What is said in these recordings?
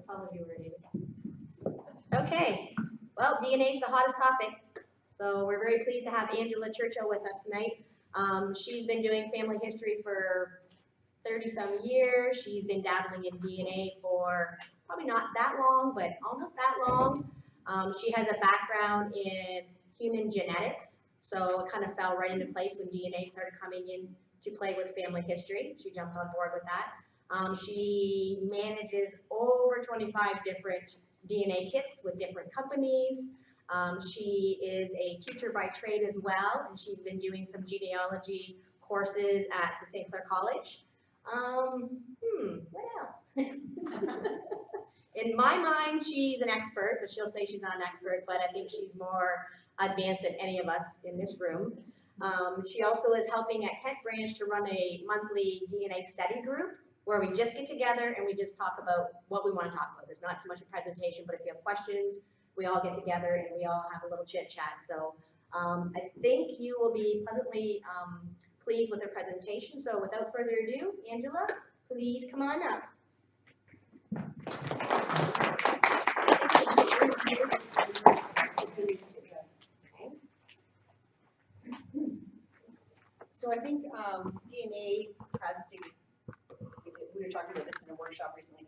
as tall as you were, David. Okay, well, DNA is the hottest topic, so we're very pleased to have Angela Churchill with us tonight. She's been doing family history for 30-some years. She's been dabbling in DNA for probably not that long, but almost that long. She has a background in human genetics, so it kind of fell right into place when DNA started coming in to play with family history. She jumped on board with that. She manages over 25 different DNA kits with different companies. She is a teacher by trade as well, and she's been doing some genealogy courses at the St. Clair College. What else? In my mind, she's an expert, but she'll say she's not an expert, but I think she's more advanced than any of us in this room. She also is helping at Kent Branch to run a monthly DNA study group where we just get together and we just talk about what we want to talk about. There's not so much a presentation, but if you have questions, we all get together and we all have a little chit chat. So I think you will be pleasantly pleased with her presentation. So without further ado, Angela, please come on up. So I think DNA testing, we were talking about this in a workshop recently,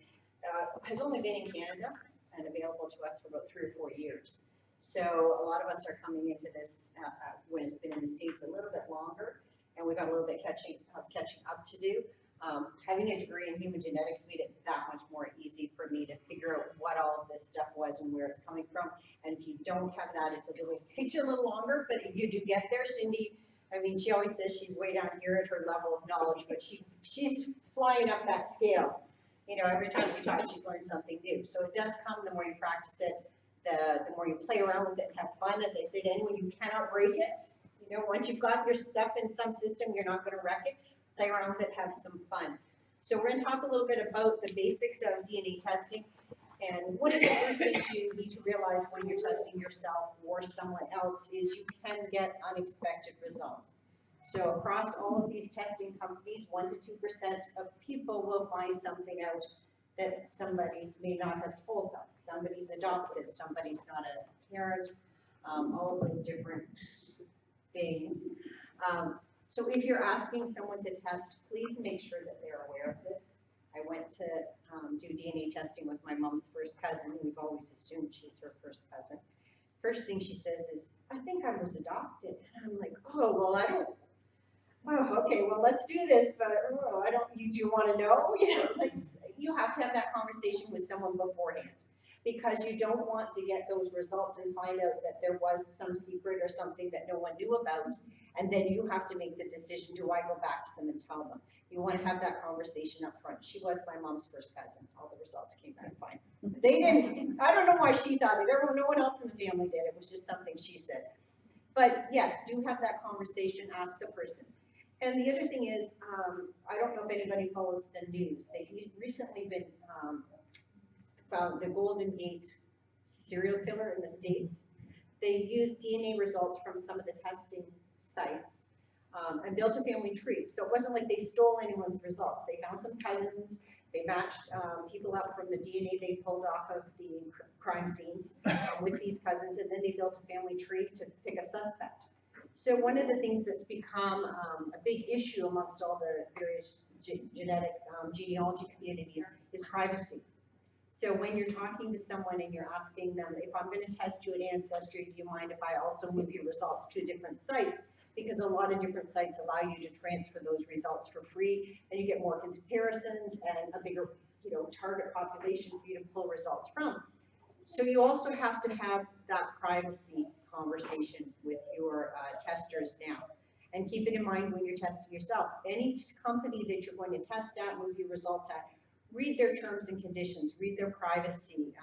has only been in Canada and available to us for about 3 or 4 years. So a lot of us are coming into this when it's been in the States a little bit longer, and we've got a little bit catching up to do. Having a degree in human genetics made it that much more easy for me to figure out what all of this stuff was and where it's coming from. And if you don't have that, it takes you a little longer, but if you do get there, Cindy, I mean, she always says she's way down here at her level of knowledge, but she's flying up that scale. You know, every time we talk, she's learned something new. So it does come, the more you practice it, the more you play around with it and have fun. As I say to anyone, you cannot break it. You know, once you've got your stuff in some system, you're not going to wreck it. Play around with it, have some fun. So we're going to talk a little bit about the basics of DNA testing. And one of the first things you need to realize when you're testing yourself or someone else is you can get unexpected results. So across all of these testing companies, 1% to 2% of people will find something out that somebody may not have told them. Somebody's adopted, somebody's not a parent, all of those different things. So if you're asking someone to test, please make sure that they're aware of this. I went to do DNA testing with my mom's first cousin. We've always assumed she's her first cousin. First thing she says is, I think I was adopted. And I'm like, oh, well, I don't, oh, okay, well, let's do this, but oh, I don't, you do want to know? You know, like, you have to have that conversation with someone beforehand, because you don't want to get those results and find out that there was some secret or something that no one knew about, and then you have to make the decision, do I go back to them and tell them? You want to have that conversation up front. She was my mom's first cousin. All the results came back fine. They didn't, I don't know why she thought it. No one else in the family did. It was just something she said. But yes, do have that conversation, ask the person. And the other thing is, I don't know if anybody follows the news. They've recently been found the Golden Gate serial killer in the States. They used DNA results from some of the testing sites and built a family tree. So it wasn't like they stole anyone's results. They found some cousins. They matched people up from the DNA they pulled off of the crime scenes with these cousins, and then they built a family tree to pick a suspect. So one of the things that's become a big issue amongst all the various genealogy communities is privacy. So when you're talking to someone and you're asking them, if I'm going to test you at Ancestry, do you mind if I also move your results to different sites? Because a lot of different sites allow you to transfer those results for free, and you get more comparisons and a bigger, target population for you to pull results from. So you also have to have that privacy conversation with your testers now. And keep it in mind when you're testing yourself. Any company that you're going to test at, move your results at, read their terms and conditions, read their privacy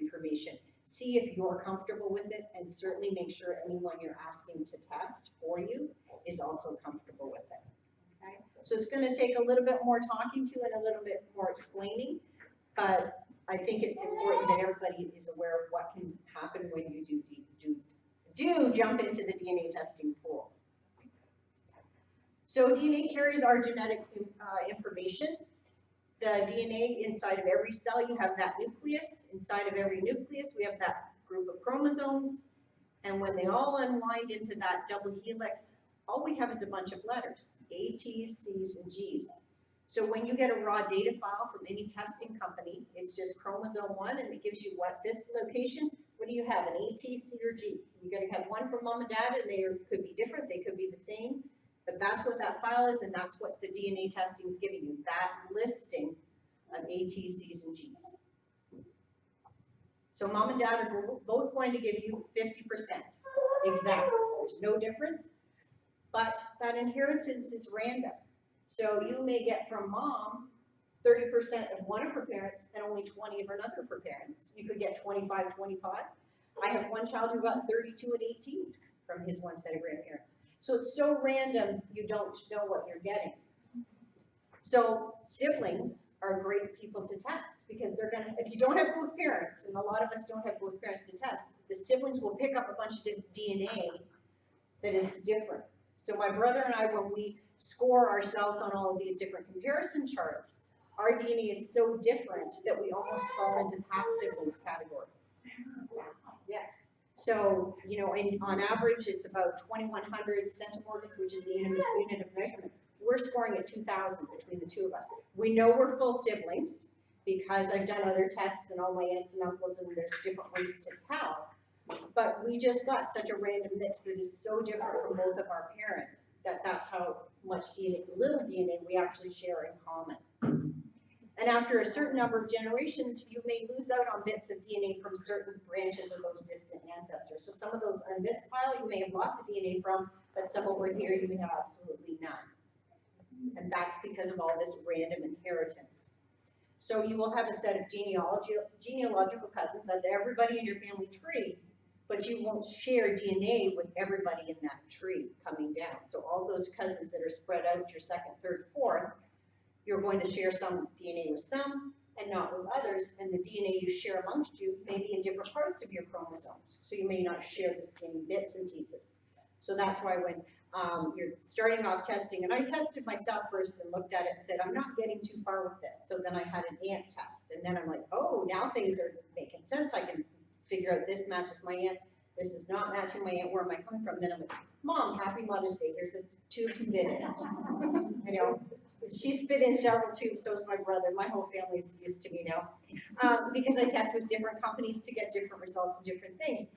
information, see if you're comfortable with it, and certainly make sure anyone you're asking to test for you is also comfortable with it. Okay? So it's going to take a little bit more talking to and a little bit more explaining, but I think it's important that everybody is aware of what can happen when you do jump into the DNA testing pool. So DNA carries our genetic information. the DNA inside of every cell, you have that nucleus. Inside of every nucleus, we have that group of chromosomes. And when they all unwind into that double helix, all we have is a bunch of letters, A, T's, C's, and G's. So when you get a raw data file from any testing company, it's just chromosome 1, and it gives you what this location. What do you have, an A, T, C, or G? You're going to have one from mom and dad, and they could be different, they could be the same, but that's what that file is, and that's what the DNA testing is giving you, that listing of A, T, C's, and G's. So mom and dad are both going to give you 50%, exactly. There's no difference, but that inheritance is random. So you may get from mom 30% of one of her parents and only 20 of another of her parents. You could get 25, 25. I have one child who got 32 and 18 from his one set of grandparents. So it's so random, you don't know what you're getting. So siblings are great people to test because they're gonna, if you don't have both parents, and a lot of us don't have both parents to test, the siblings will pick up a bunch of DNA that is different. So my brother and I, when we score ourselves on all of these different comparison charts, our DNA is so different that we almost fall into the half-siblings category. Yes. So, you know, on average, it's about 2,100 centimorgans, which is the unit of measurement. We're scoring at 2,000 between the two of us. We know we're full siblings because I've done other tests and all my aunts and uncles, and there's different ways to tell. But we just got such a random mix that is so different from both of our parents that that's how much DNA, little DNA, we actually share in common. And after a certain number of generations, you may lose out on bits of DNA from certain branches of those distant ancestors. So some of those on this file, you may have lots of DNA from, but some over here, you may have absolutely none. And that's because of all this random inheritance. So you will have a set of genealogical cousins, that's everybody in your family tree, but you won't share DNA with everybody in that tree coming down. So all those cousins that are spread out, your second, third, fourth, you're going to share some DNA with some and not with others, and the DNA you share amongst you may be in different parts of your chromosomes, so you may not share the same bits and pieces. So that's why when you're starting off testing, and I tested myself first and looked at it and said, I'm not getting too far with this. So then I had an aunt test, and then I'm like, oh, now things are making sense. I can figure out this matches my aunt, this is not matching my aunt, where am I coming from? Then I'm like, Mom, happy Mother's Day, here's this tube spit in it. You know, she spit in several tubes, so is my brother. My whole family's used to me now. Because I test with different companies to get different results and different things.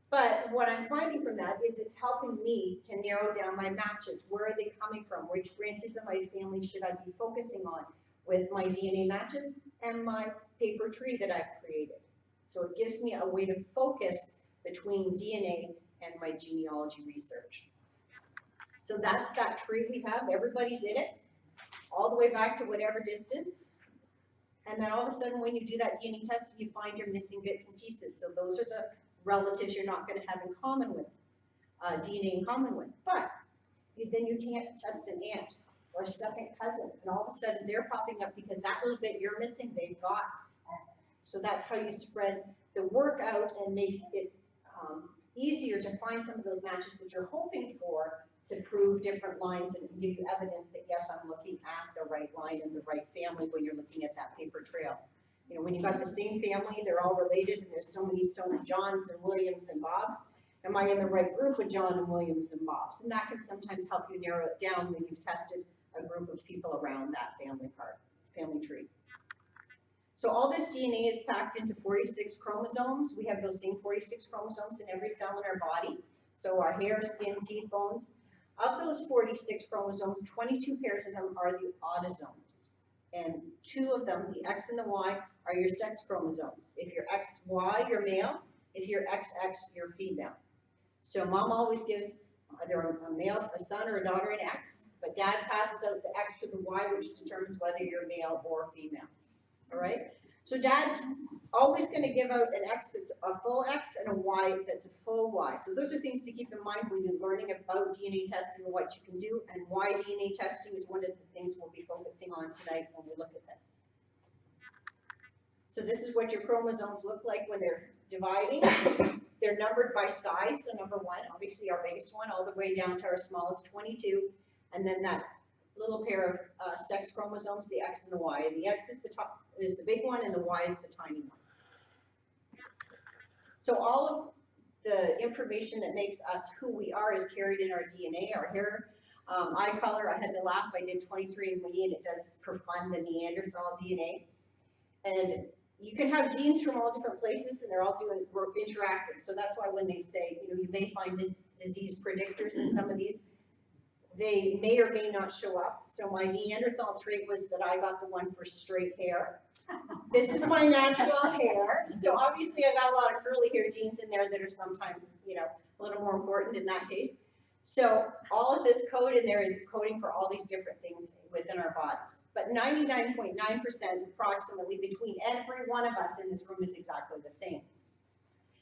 But what I'm finding from that is it's helping me to narrow down my matches. Where are they coming from? Which branches of my family should I be focusing on with my DNA matches and my paper tree that I've created? So it gives me a way to focus between DNA and my genealogy research. So that's that tree we have. Everybody's in it, all the way back to whatever distance. And then all of a sudden, when you do that DNA test, you find your missing bits and pieces. So those are the relatives you're not going to have in common with, DNA in common with. But then you can't test an aunt or a second cousin, and all of a sudden they're popping up because that little bit you're missing, they've got. So that's how you spread the work out and make it easier to find some of those matches that you're hoping for to prove different lines and give you evidence that, yes, I'm looking at the right line and the right family when you're looking at that paper trail. You know, when you got the same family, they're all related, and there's so many Johns and Williams and Bobs. Am I in the right group with John and Williams and Bobs? And that can sometimes help you narrow it down when you've tested a group of people around that family tree. So all this DNA is packed into 46 chromosomes. We have those same 46 chromosomes in every cell in our body. So our hair, skin, teeth, bones. Of those 46 chromosomes, 22 pairs of them are the autosomes. And 2 of them, the X and the Y, are your sex chromosomes. If you're XY, you're male. If you're XX, you're female. So mom always gives either a male, a son, or a daughter an X, but dad passes out the X to the Y, which determines whether you're male or female. All right? So dad's always going to give out an X that's a full X and a Y that's a full Y. So those are things to keep in mind when you're learning about DNA testing and what you can do, and why DNA testing is one of the things we'll be focusing on tonight when we look at this. So this is what your chromosomes look like when they're dividing. They're numbered by size, so number 1, obviously our biggest one, all the way down to our smallest, 22, and then that little pair of sex chromosomes, the X and the Y. And the X is the big one, and the Y is the tiny one. So all of the information that makes us who we are is carried in our DNA, our hair, eye color. I had to laugh. I did 23andMe, and it does for fun the Neanderthal DNA. And you can have genes from all different places, and they're all interacting. So that's why when they say, you may find disease predictors in some of these, they may or may not show up. So my Neanderthal trait was that I got the one for straight hair. This is my natural hair. So obviously I got a lot of curly hair genes in there that are sometimes, a little more important in that case. So all of this code in there is coding for all these different things within our bodies. But 99.9% approximately between every one of us in this room is exactly the same.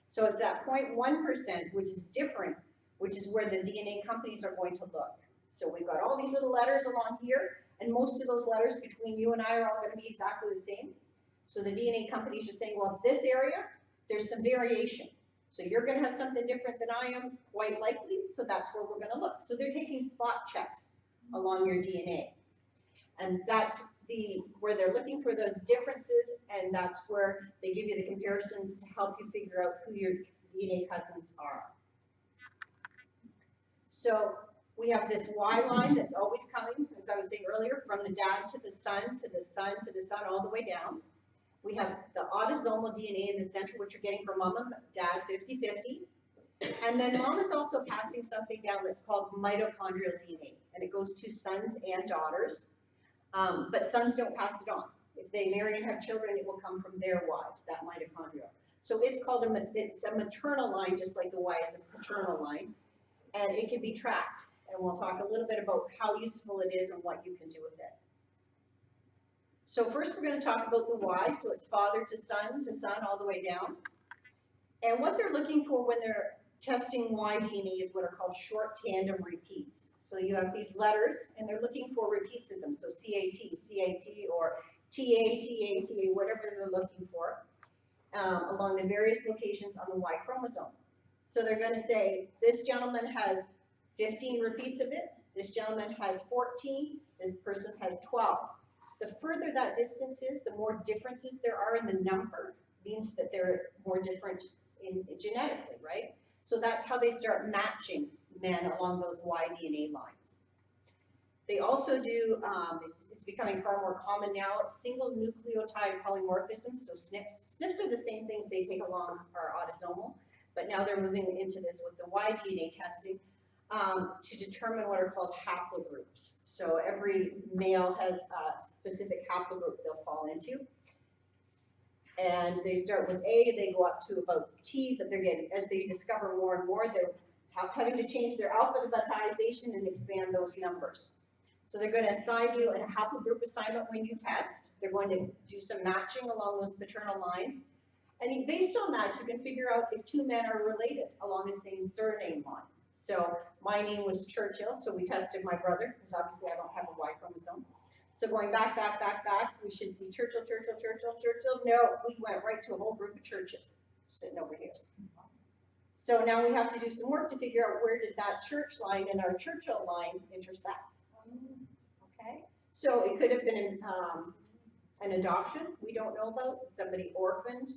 So it's that 0.1%, which is different, which is where the DNA companies are going to look. So we've got all these little letters along here, and most of those letters between you and I are all going to be exactly the same. So the DNA companies are saying, well, this area, there's some variation. So you're going to have something different than I am, quite likely, so that's where we're going to look. So they're taking spot checks along your DNA. And that's where they're looking for those differences, and that's where they give you the comparisons to help you figure out who your DNA cousins are. So we have this Y line that's always coming, as I was saying earlier, from the dad to the son, to the son, to the son, all the way down. We have the autosomal DNA in the center, which you're getting from mom and dad 50-50. And then mom is also passing something down that's called mitochondrial DNA, and it goes to sons and daughters. But sons don't pass it on. If they marry and have children, it will come from their wives, that mitochondria. So it's called it's a maternal line, just like the Y is a paternal line, and it can be tracked. And we'll talk a little bit about how useful it is and what you can do with it. So first we're going to talk about the Y, so it's father to son, all the way down. And what they're looking for when they're testing Y DNA is what are called short tandem repeats. So you have these letters, and they're looking for repeats of them. So CAT, CAT, or TA, TA, TA, whatever they're looking for, along the various locations on the Y chromosome. So they're going to say, this gentleman has 15 repeats of it, this gentleman has 14, this person has 12. The further that distance is, the more differences there are in the number, means that they're more different genetically, right? So that's how they start matching men along those Y DNA lines. They also do, it's becoming far more common now, single nucleotide polymorphisms, so SNPs. SNPs are the same things they take along our autosomal, but now they're moving into this with the Y DNA testing to determine what are called haplogroups. So every male has a specific haplogroup they'll fall into. And they start with A, they go up to about T, but they're getting, as they discover more and more, they're having to change their alphabetization and expand those numbers. So they're going to assign you a haplogroup assignment when you test. They're going to do some matching along those paternal lines. And based on that, you can figure out if two men are related along the same surname line. So my name was Churchill, so we tested my brother, because obviously I don't have a Y chromosome. So going back, we should see Churchill, Churchill, Churchill, Churchill. No, we went right to a whole group of churches sitting over here. So now we have to do some work to figure out where did that church line and our Churchill line intersect. Okay, so it could have been an adoption we don't know about, somebody orphaned,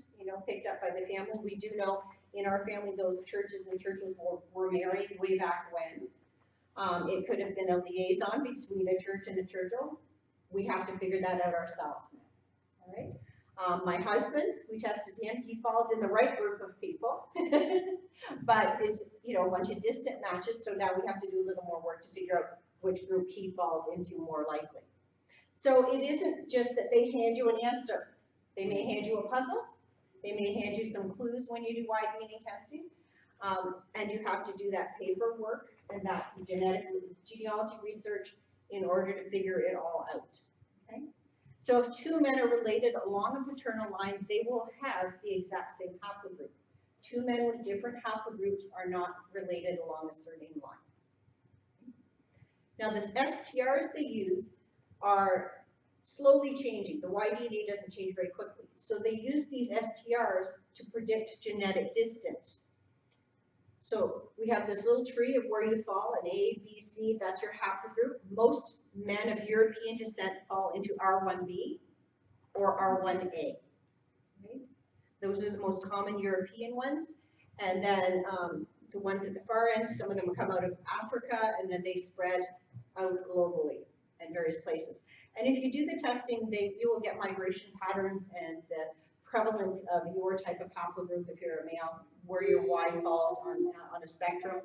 picked up by the family. We do know in our family those churches and churches were married way back when. It could have been a liaison between a church and a Churchill. We have to figure that out ourselves now, all right? My husband, we tested him, he falls in the right group of people, but it's, a bunch of distant matches, so now we have to do a little more work to figure out which group he falls into more likely. So it isn't just that they hand you an answer. They may hand you a puzzle, they may hand you some clues when you do Y DNA testing, and you have to do that paperwork and that genealogy research in order to figure it all out, okay? So if two men are related along a paternal line, they will have the exact same haplogroup. Two men with different haplogroups are not related along a surname line. Now the STRs they use are slowly changing. The Y DNA doesn't change very quickly. So they use these STRs to predict genetic distance. So we have this little tree of where you fall, an A, B, C, that's your haplogroup. Most men of European descent fall into R1b or R1a. Okay? Those are the most common European ones. And then the ones at the far end, some of them come out of Africa, and then they spread out globally in various places. And if you do the testing, you will get migration patterns and the prevalence of your type of haplogroup if you're a male, where your Y falls on a spectrum,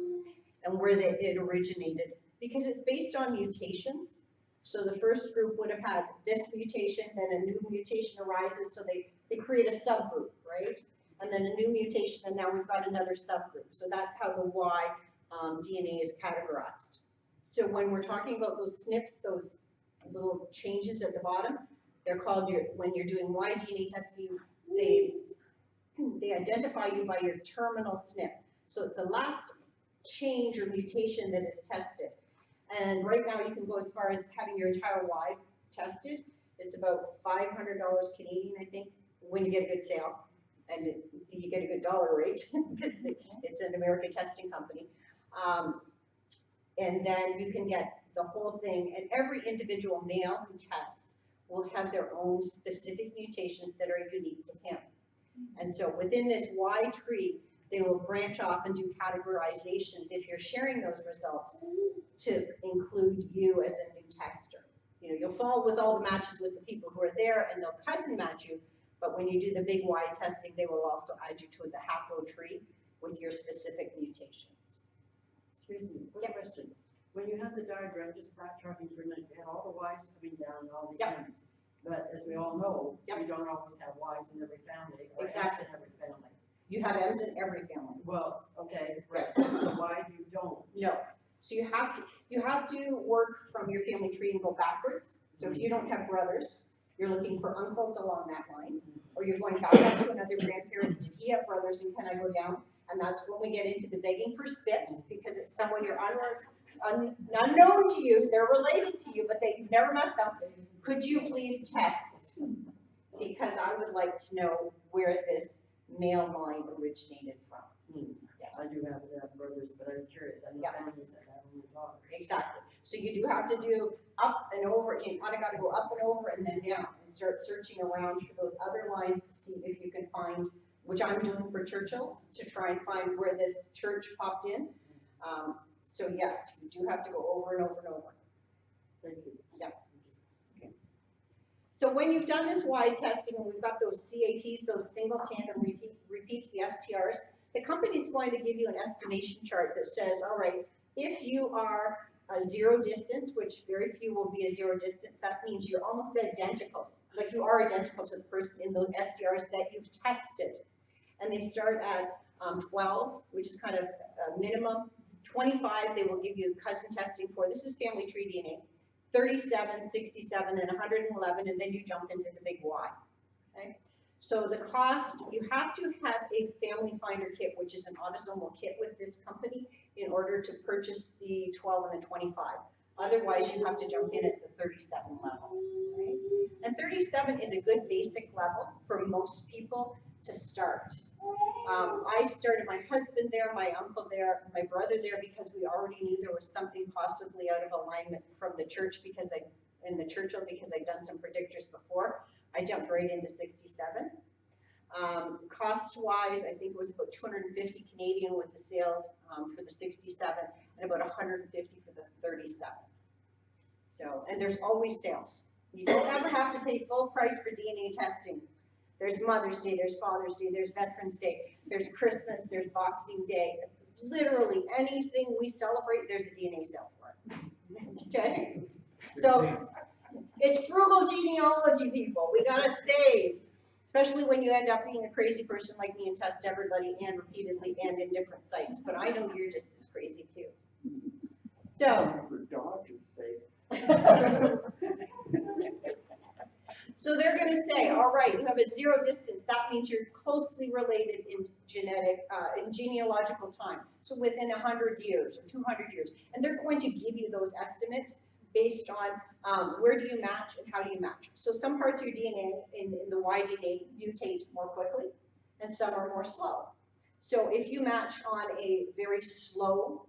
and where it originated. Because it's based on mutations. So the first group would have had this mutation, then a new mutation arises, so they create a subgroup, right? And then a new mutation, and now we've got another subgroup. So that's how the Y DNA is categorized. So when we're talking about those SNPs, those little changes at the bottom, they're called when you're doing Y DNA testing, they identify you by your terminal SNP. So it's the last change or mutation that is tested. And right now you can go as far as having your entire Y tested. It's about $500 Canadian, I think, when you get a good sale. And you get a good dollar rate because it's an American testing company. And then you can get the whole thing, and every individual male who tests will have their own specific mutations that are unique to him. And so within this Y tree, they will branch off and do categorizations if you're sharing those results to include you as a new tester. You know, you'll fall with all the matches with the people who are there, and they'll cousin match you. But when you do the big Y testing, they will also add you to the haplo tree with your specific mutations. Excuse me, quick question. When you have the diagram, just backtracking for a minute, you have all the Y's coming down and all the M's. But as we all know, you don't always have Y's in every family or M's in every family. You have M's in every family. Well, okay, Yes. Why you don't? No. So you have to work from your family tree and go backwards. So if you don't have brothers, you're looking for uncles along that line, or you're going back up to another grandparent. Did he have brothers, and can I go down? And that's when we get into the begging for spit, because it's someone you're unknown to you, they're related to you, but that you've never met them. Could you please test? Because I would like to know where this male line originated from. Yes. I do have brothers, but I was curious. I know families that have only daughters. Exactly. So you do have to do up and over. You kind of got to go up and over and then down and start searching around for those other lines to see if you can find, which I'm doing for Churchill's, to try and find where this church popped in. So yes, you do have to go over and over and over. Thank you. Yeah. Okay. So when you've done this Y testing and we've got those CATs, those single tandem repeats, the STRs, the company's going to give you an estimation chart that says, all right, if you are a zero distance, which very few will be a zero distance, that means you're almost identical. Like you are identical to the person in those STRs that you've tested. And they start at 12, which is kind of a minimum. 25, they will give you cousin testing for. This is family tree DNA. 37, 67, and 111, and then you jump into the big Y. Okay? So the cost, you have to have a family finder kit, which is an autosomal kit with this company, in order to purchase the 12 and the 25. Otherwise, you have to jump in at the 37 level. Right? And 37 is a good basic level for most people to start. I started my husband there, my uncle there, my brother there, because we already knew there was something possibly out of alignment from the church because I'd done some predictors before. I jumped right into 67. Cost-wise, I think it was about 250 Canadian with the sales for the 67, and about 150 for the 37. So, and there's always sales. You don't ever have to pay full price for DNA testing. There's Mother's Day, there's Father's Day, there's Veterans Day, there's Christmas, there's Boxing Day. Literally anything we celebrate, there's a DNA sale for it. Okay? So it's frugal genealogy, people. We gotta save, especially when you end up being a crazy person like me and test everybody and repeatedly and in different sites. But I know you're just as crazy too. So. The dog is safe. So they're going to say, all right, you have a zero distance. That means you're closely related in genealogical time. So within 100 years or 200 years. And they're going to give you those estimates based on where do you match and how do you match. So some parts of your DNA in the Y DNA mutate more quickly and some are more slow. So if you match on a very slow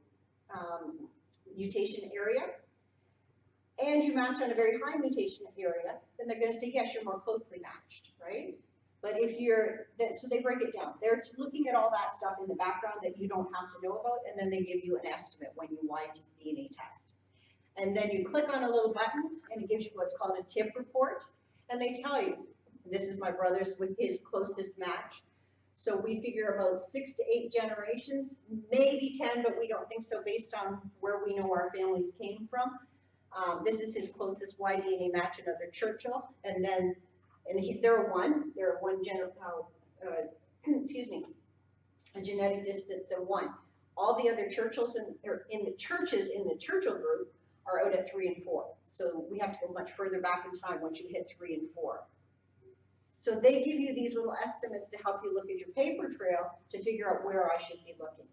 mutation area, and you match on a very high mutation area, then they're gonna say, yes, you're more closely matched, right? But if you're, so they break it down. They're looking at all that stuff in the background that you don't have to know about, and then they give you an estimate when you DNA test. And then you click on a little button, and it gives you what's called a tip report, and they tell you, this is my brother's with his closest match. So we figure about 6 to 8 generations, maybe 10, but we don't think so based on where we know our families came from. This is his closest Y-DNA match, another Churchill, and then, they're one excuse me, a genetic distance of 1. All the other Churchills in the churches in the Churchill group are out at 3 and 4. So we have to go much further back in time once you hit 3 and 4. So they give you these little estimates to help you look at your paper trail to figure out where I should be looking.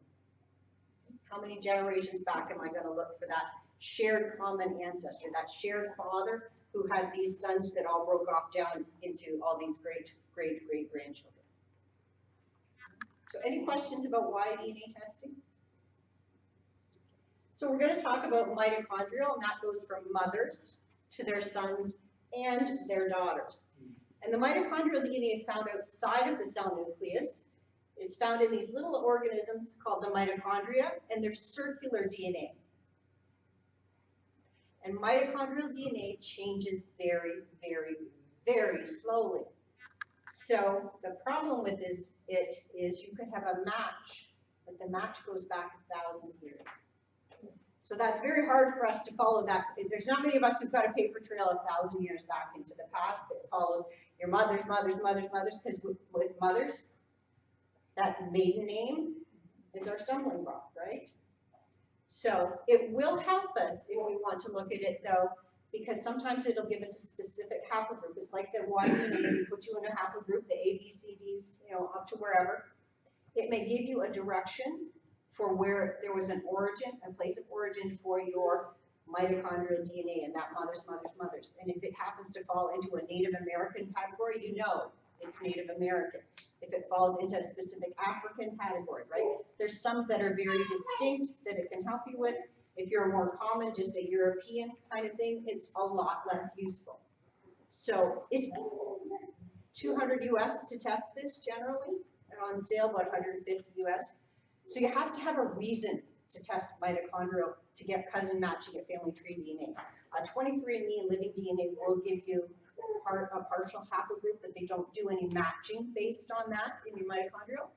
How many generations back am I going to look for that shared common ancestor, that shared father who had these sons that all broke off down into all these great grandchildren? So any questions about Y-DNA testing? So we're going to talk about mitochondrial, and that goes from mothers to their sons and their daughters. And the mitochondrial DNA is found outside of the cell nucleus. It's found in these little organisms called the mitochondria, and they're circular DNA. And mitochondrial DNA changes very, very, very slowly. So the problem with it is you could have a match, but the match goes back 1,000 years. So that's very hard for us to follow that. There's not many of us who've got a paper trail 1,000 years back into the past that follows your mothers, because with mothers, that maiden name is our stumbling block, right? So it will help us if we want to look at it though, because sometimes it'll give us a specific haplogroup. It's like the Y-DNA, we put you in a haplogroup, the A, B, C, Ds, up to wherever. It may give you a direction for where there was an origin, a place of origin for your mitochondrial DNA and that mothers. And if it happens to fall into a Native American category, you know it's Native American. If it falls into a specific African category, right? There's some that are very distinct that it can help you with. If you're more common, just a European kind of thing, it's a lot less useful. So it's $200 US to test this generally, on sale about $150 US. So you have to have a reason to test mitochondrial to get cousin matching at family tree DNA. 23andMe and Living DNA will give you a partial haplogroup, but they don't do any matching based on that in your mitochondrial.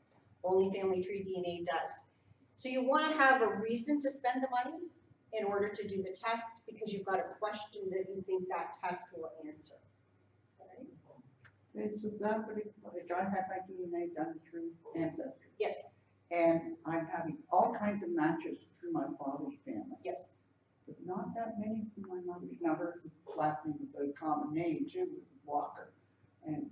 Only family tree DNA does. So you want to have a reason to spend the money in order to do the test because you've got a question that you think that test will answer. Okay, so that would if I had my DNA done through Ancestry. Yes. And I'm having all kinds of matches through my father's family. Yes. But not that many from my mother's. Now hers last name is a common name too, Walker. And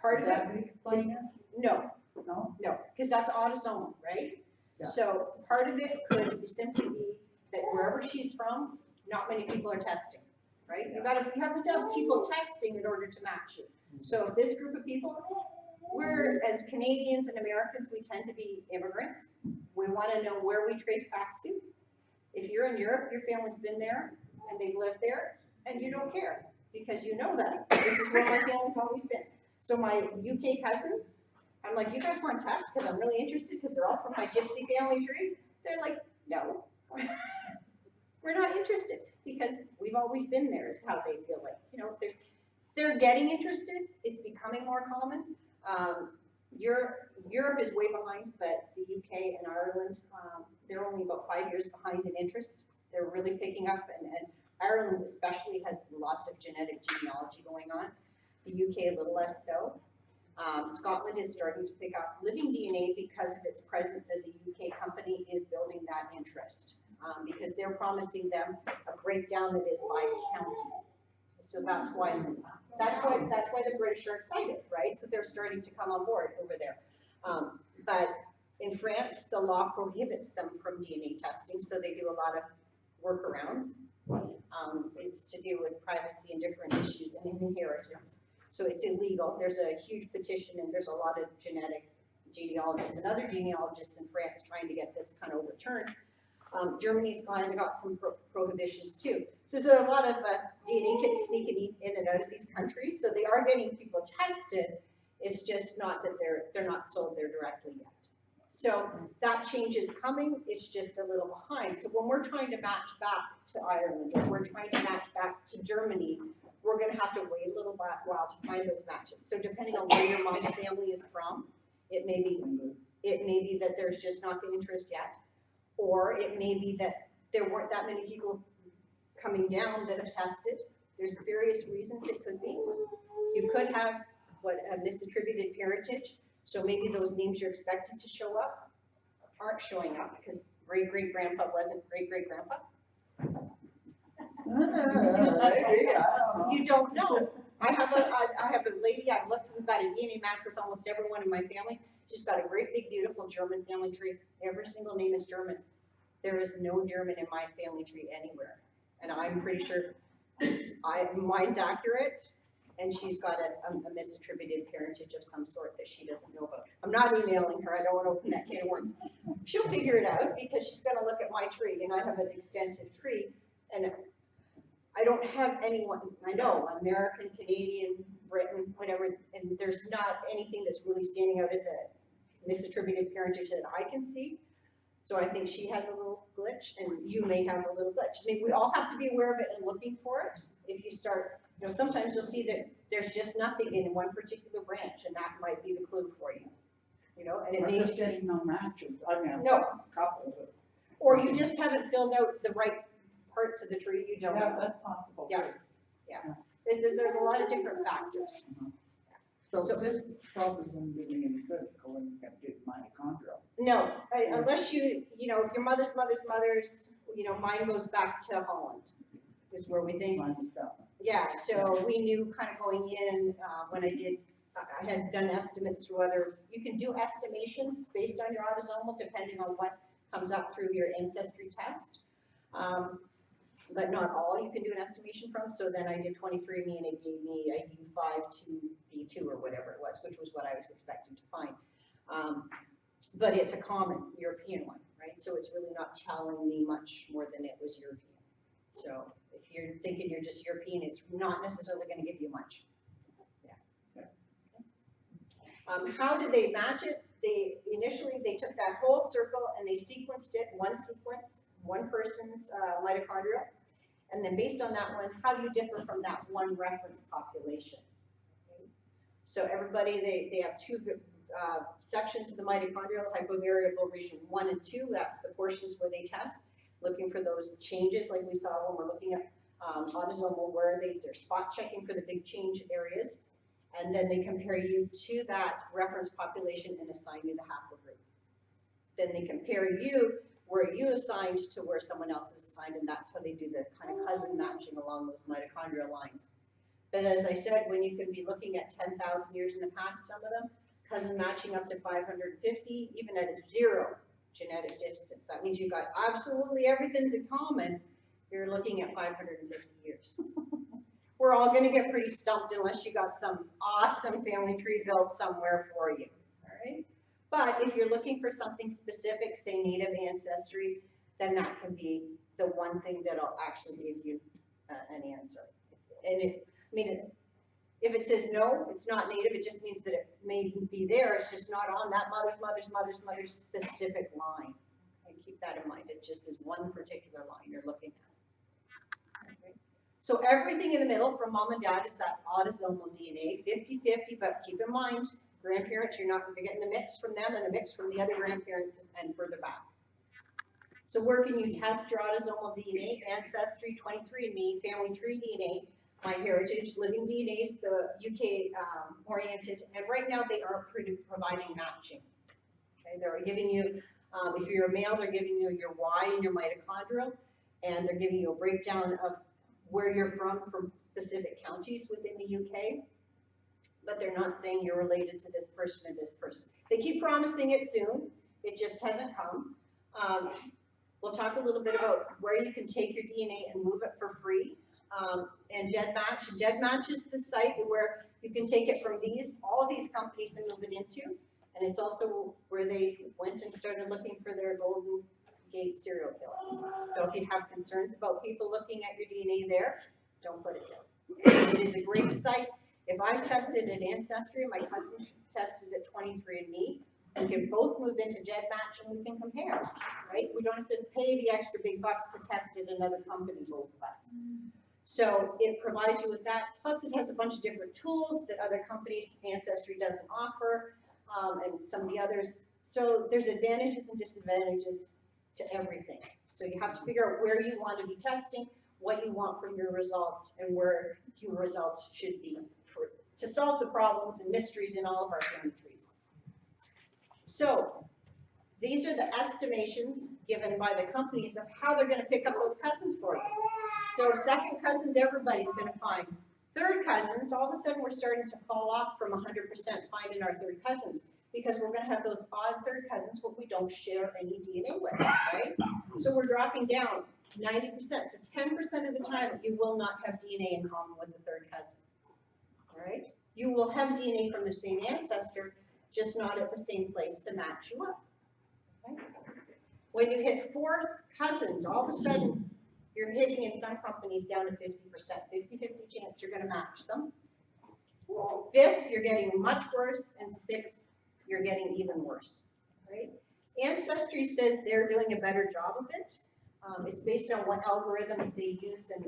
Part of it? that would explain it? No. No? No, because that's autosomal, right? Yeah. So part of it could simply be that wherever she's from, not many people are testing, right? You have to have people testing in order to match you. So if this group of people, we're as Canadians and Americans, we tend to be immigrants. We want to know where we trace back to. If you're in Europe, your family's been there and they've lived there, and you don't care because you know that this is where my family's always been. So my UK cousins, I'm like, you guys want tests because I'm really interested because they're all from my gypsy family tree. They're like, no, we're not interested because we've always been there is how they feel like. They're getting interested. It's becoming more common. Europe is way behind, but the UK and Ireland, they're only about 5 years behind in interest. They're really picking up, and Ireland especially has lots of genetic genealogy going on. The UK a little less so. Scotland is starting to pick up. Living DNA, because of its presence as a UK company, is building that interest because they're promising them a breakdown that is by county. So that's why the British are excited, right? So they're starting to come on board over there. But in France, the law prohibits them from DNA testing, so they do a lot of workarounds. It's to do with privacy and different issues and inheritance. So it's illegal. There's a huge petition and there's a lot of genetic genealogists and other genealogists in France trying to get this kind of overturned. Germany's kind of got some prohibitions too. So there's a lot of DNA kits sneaking in and out of these countries, so they are getting people tested. It's just not that they're not sold there directly yet. So that change is coming, it's just a little behind. So when we're trying to match back to Ireland, or we're trying to match back to Germany, we're gonna have to wait a little while to find those matches. So depending on where your mom's family is from, it may be that there's just not the interest yet, or it may be that there weren't that many people coming down that have tested. There's various reasons it could be. You could have a misattributed parentage. So maybe those names you're expected to show up aren't showing up because great-great-grandpa wasn't great-great-grandpa. You don't know. I have a lady, I've looked, we've got a DNA match with almost everyone in my family. She's got a great big beautiful German family tree. Every single name is German. There is no German in my family tree anywhere. And I'm pretty sure mine's accurate. And she's got a misattributed parentage of some sort that she doesn't know about. I'm not emailing her, I don't want to open that can of worms. She'll figure it out because she's gonna look at my tree, and I have an extensive tree, and I don't have anyone, I know, American, Canadian, Britain, whatever, and there's not anything that's really standing out as a misattributed parentage that I can see. So I think she has a little glitch, and you may have a little glitch. I mean, we all have to be aware of it and looking for it. If you start, sometimes you'll see that there's just nothing in one particular branch, and that might be the clue for you. And it I'm may just getting no matches. I mean, No. a couple, but. or you just haven't filled out the right parts of the tree, you don't Yeah, know. that's possible. Yeah. There's a lot of different factors. So this probably wouldn't give me any good when you get mitochondrial. No, unless if your mother's, mine goes back to Holland, is where we think. Yeah, so we knew kind of going in, when I had done estimates through you can do estimations based on your autosomal depending on what comes up through your ancestry test. But not all you can do an estimation from, so then I did 23andMe and it gave me a U5 to B2 or whatever it was, which was what I was expecting to find. But it's a common European one, right? So it's really not telling me much more than it was European. So if you're thinking you're just European, it's not necessarily going to give you much. Yeah. How did they match it? Initially they took that whole circle and they sequenced it, one person's mitochondria, and then based on that one, how do you differ from that one reference population? Okay. So everybody, they have two sections of the mitochondrial hypovariable region 1 and 2. That's the portions where they test, looking for those changes like we saw when we're looking at autosomal, where they're spot checking for the big change areas. And then they compare you to that reference population and assign you the haplogroup. Then they compare you where you assigned to where someone else is assigned, and that's how they do the kind of cousin matching along those mitochondrial lines. But as I said, when you can be looking at 10,000 years in the past, some of them, cousin matching up to 550, even at a 0 genetic distance. That means you've got absolutely everything's in common. You're looking at 550 years. We're all going to get pretty stumped unless you got some awesome family tree built somewhere for you, all right? But if you're looking for something specific, say native ancestry, then that can be the one thing that'll actually give you an answer. And if it says no, it's not native, it just means that it may be there, it's just not on that mother's specific line. And keep that in mind, it just is one particular line you're looking at. Okay. So everything in the middle from mom and dad is that autosomal DNA, 50-50, but keep in mind, grandparents, you're getting a mix from them and a mix from the other grandparents and further back. So where can you test your autosomal DNA? Ancestry, 23andMe, family tree DNA, MyHeritage, Living DNA's the UK oriented, and right now they are providing matching. Okay, they're giving you, if you're a male, they're giving you your Y and your mitochondrial, and they're giving you a breakdown of where you're from specific counties within the UK, but they're not saying you're related to this person or this person. They keep promising it soon, it just hasn't come. We'll talk a little bit about where you can take your DNA and move it for free. And GEDmatch is the site where you can take it from all of these companies and move it into. And it's also where they went and started looking for their Golden Gate serial killer. So if you have concerns about people looking at your DNA there, don't put it there. It is a great site. If I tested at Ancestry, my cousin tested at 23andMe, we can both move into GEDmatch and we can compare, right? We don't have to pay the extra big bucks to test at another company, both of us. So it provides you with that. Plus it has a bunch of different tools that other companies, Ancestry doesn't offer, and some of the others. So there's advantages and disadvantages to everything. So you have to figure out where you want to be testing, what you want from your results, and where your results should be to solve the problems and mysteries in all of our family trees. So these are the estimations given by the companies of how they're going to pick up those cousins for you. So second cousins, everybody's going to find. Third cousins, all of a sudden we're starting to fall off from 100% finding our third cousins, because we're going to have those odd third cousins what we don't share any DNA with, right? So we're dropping down 90%. So 10% of the time you will not have DNA in common with the third cousin. Right? You will have DNA from the same ancestor, just not at the same place to match you up. Okay? When you hit 4 cousins, all of a sudden you're hitting in some companies down to 50%, 50-50 chance you're going to match them. 5th, you're getting much worse, and 6th, you're getting even worse. Right? Ancestry says they're doing a better job of it. It's based on what algorithms they use and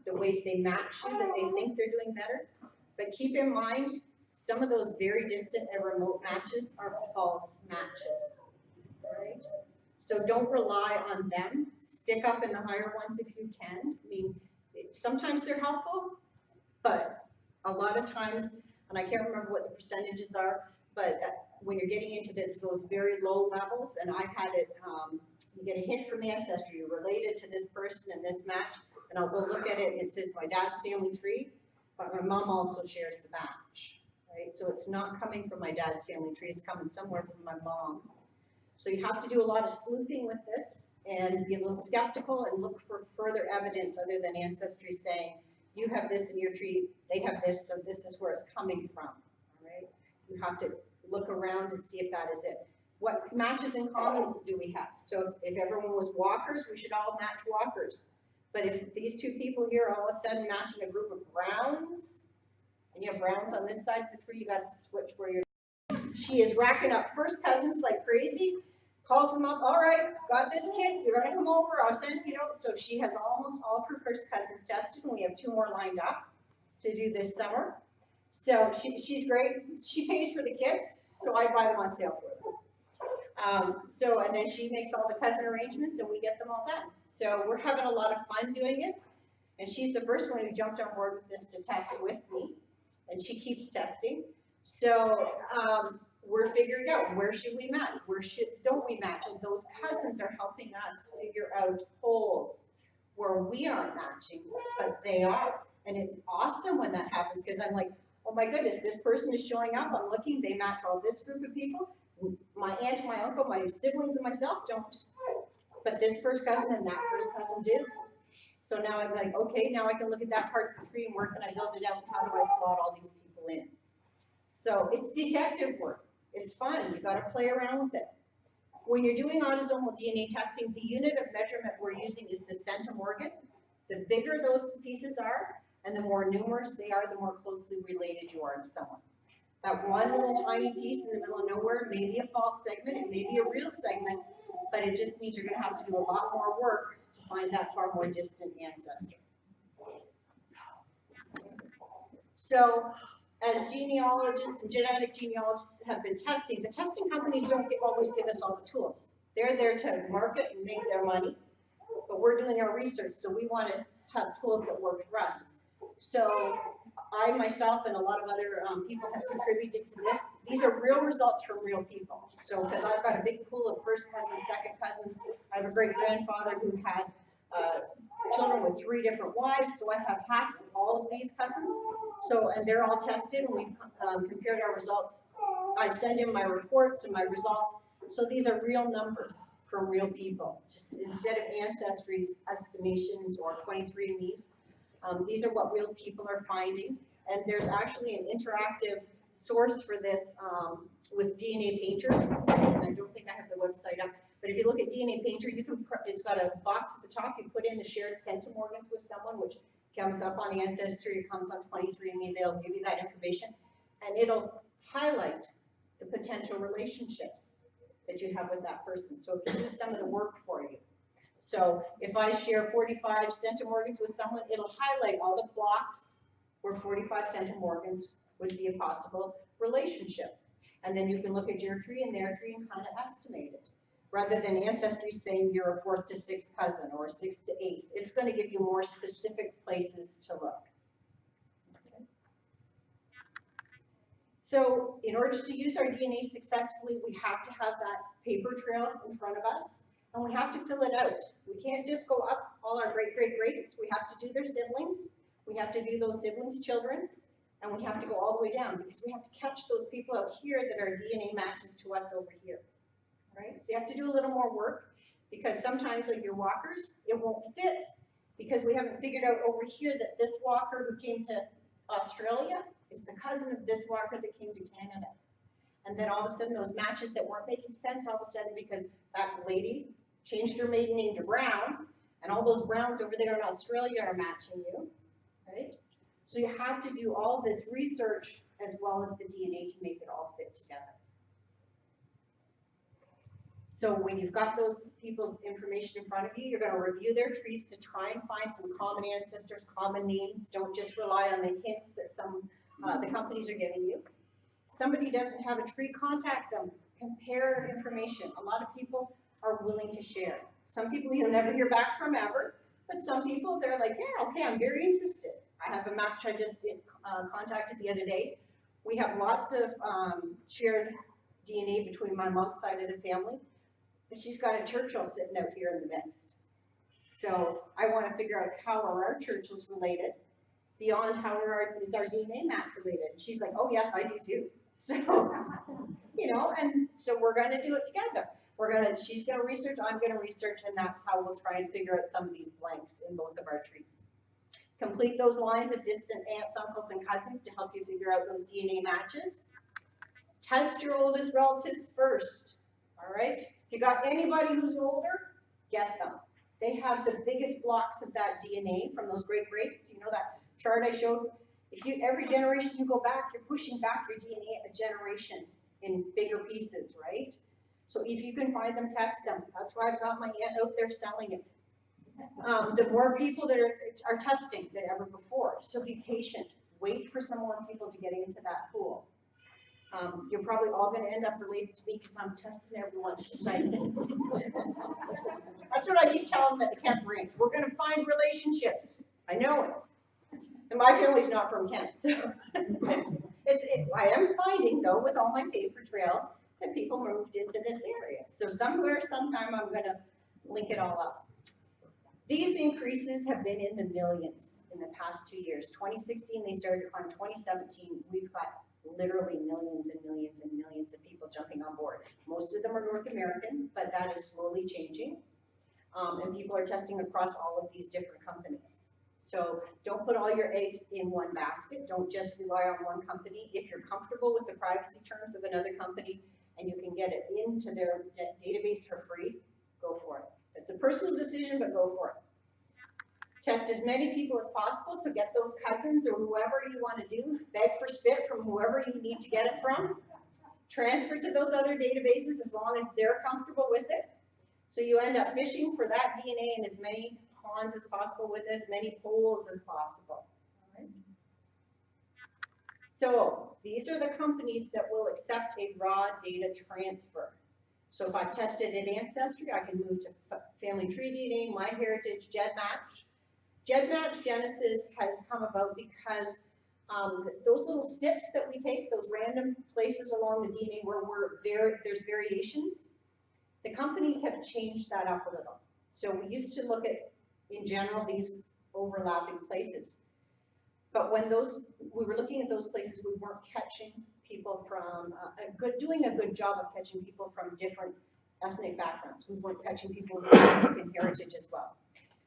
the ways they match you that they think they're doing better. But keep in mind, some of those very distant and remote matches are false matches, right? So don't rely on them. Stick up in the higher ones if you can. I mean, sometimes they're helpful, but a lot of times, and I can't remember what the percentages are, but when you're getting into those very low levels, and I've had it, you get a hint from Ancestry, you're related to this person in this match, and I'll go look at it, and it says my dad's family tree, but my mom also shares the match, right? So it's not coming from my dad's family tree, it's coming somewhere from my mom's. So you have to do a lot of sleuthing with this, and be a little skeptical, and look for further evidence other than Ancestry saying, you have this in your tree, they have this, so this is where it's coming from, all right? You have to look around and see if that is it. What matches in common do we have? So if everyone was walkers, we should all match walkers. But if these 2 people here are all of a sudden matching a group of browns, and you have browns on this side of the tree, you got to switch where you're. She is racking up first cousins like crazy, calls them up, all right, got this kid, you're gonna come over, I'll send you know. So she has almost all of her first cousins tested, and we have 2 more lined up to do this summer. So she's great. She pays for the kids, so I buy them on sale for them. And then she makes all the cousin arrangements, and we get them all done. So we're having a lot of fun doing it, and she's the first one who jumped on board with this to test with me, and she keeps testing. So we're figuring out, where should we match, don't we match, and those cousins are helping us figure out holes where we aren't matching, but they are, and it's awesome when that happens, because I'm like, oh my goodness, this person is showing up, I'm looking, they match all this group of people, my aunt, my uncle, my siblings, and myself don't. But this first cousin and that first cousin do. So now I'm like, okay, now I can look at that part of the tree and where can I build it out? How do I slot all these people in? So it's detective work. It's fun. You got to play around with it. When you're doing autosomal DNA testing, the unit of measurement we're using is the centimorgan. The bigger those pieces are, and the more numerous they are, the more closely related you are to someone. That one little tiny piece in the middle of nowhere may be a false segment, it may be a real segment, but it just means you're going to have to do a lot more work to find that far more distant ancestor. So, as genealogists and genetic genealogists have been testing, the testing companies don't always give us all the tools. They're there to market and make their money, but we're doing our research, so we want to have tools that work for us. So I myself and a lot of other people have contributed to this. These are real results from real people. So because I've got a big pool of first cousins, second cousins, I have a great grandfather who had children with 3 different wives, so I have half of all of these cousins. So, and they're all tested, and we've compared our results. I send in my reports and my results. So these are real numbers from real people. Just instead of Ancestry's estimations or 23andMe's, these are what real people are finding. And there's actually an interactive source for this with DNA Painter. I don't think I have the website up, but if you look at DNA Painter, you can, it's got a box at the top, you put in the shared centimorgans with someone, which comes up on Ancestry, it comes on 23andMe, they'll give you that information, and it'll highlight the potential relationships that you have with that person. So it can do some of the work for you. So if I share 45 centimorgans with someone, it'll highlight all the blocks where 45 centimorgans would be a possible relationship. And then you can look at your tree and their tree and kind of estimate it. Rather than Ancestry saying you're a 4th to 6th cousin or a 6th to 8th, it's going to give you more specific places to look. Okay. So in order to use our DNA successfully, we have to have that paper trail in front of us, and we have to fill it out. We can't just go up all our great-great-greats. We have to do their siblings. We have to do those siblings' children, and we have to go all the way down because we have to catch those people out here that our DNA matches to us over here. Right? So you have to do a little more work because sometimes, like your walkers, it won't fit because we haven't figured out over here that this walker who came to Australia is the cousin of this walker that came to Canada. And then all of a sudden those matches that weren't making sense all of a sudden because that lady changed her maiden name to Brown, and all those Browns over there in Australia are matching you, right? So you have to do all this research as well as the DNA to make it all fit together. So when you've got those people's information in front of you, you're going to review their trees to try and find some common ancestors, common names. Don't just rely on the hints that the companies are giving you. Somebody doesn't have a tree, contact them. Compare information. A lot of people are willing to share. Some people you'll never hear back from ever, but some people, they're like, yeah, okay, I'm very interested. I have a match I just contacted the other day. We have lots of shared DNA between my mom's side of the family. But she's got a Churchill sitting out here in the midst. So I want to figure out how are our Churchills related beyond how is our DNA match related. She's like, oh yes, I do too. So, you know, and so we're going to do it together. She's going to research, I'm going to research, and that's how we'll try and figure out some of these blanks in both of our trees. Complete those lines of distant aunts, uncles, and cousins to help you figure out those DNA matches. Test your oldest relatives first, all right? If you got anybody who's older, get them. They have the biggest blocks of that DNA from those great-greats. You know that chart I showed? Every generation you go back, you're pushing back your DNA a generation in bigger pieces, right? So if you can find them, test them. That's why I've got my aunt out there selling it. The more people that are testing than ever before. So be patient. Wait for some more people to get into that pool. You're probably all going to end up related to me because I'm testing everyone. That's what I keep telling them at the Kent Ranch. We're going to find relationships. I know it. And my family's not from Kent. So I am finding, though, with all my paper trails, that people moved into this area. So somewhere, sometime, I'm going to link it all up. These increases have been in the millions in the past 2 years. 2016, they started to climb. 2017, we've got literally millions and millions and millions of people jumping on board. Most of them are North American, but that is slowly changing. And people are testing across all of these different companies. So don't put all your eggs in one basket. Don't just rely on one company. If you're comfortable with the privacy terms of another company and you can get it into their database for free, go for it. It's a personal decision, but go for it. Test as many people as possible, so get those cousins or whoever you want to do. Beg for spit from whoever you need to get it from. Transfer to those other databases as long as they're comfortable with it. So you end up fishing for that DNA in as many ponds as possible with as many pools as possible. All right. So these are the companies that will accept a raw data transfer. So if I've tested an Ancestry, I can move to Family Tree DNA, MyHeritage, GEDmatch. GEDmatch Genesis has come about because those little snips that we take, those random places along the DNA where there's variations, the companies have changed that up a little. So we used to look at, in general, these overlapping places. But when we were looking at those places, we weren't catching people from, doing a good job of catching people from different ethnic backgrounds. We weren't catching people with African heritage as well.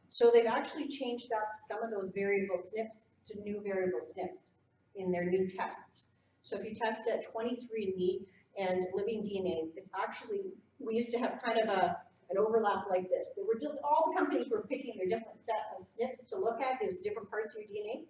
So they've actually changed up some of those variable SNPs to new variable SNPs in their new tests. So if you test at 23andMe and living DNA, it's actually, we used to have kind of an overlap like this. There were all the companies were picking their different set of SNPs to look at. There's different parts of your DNA.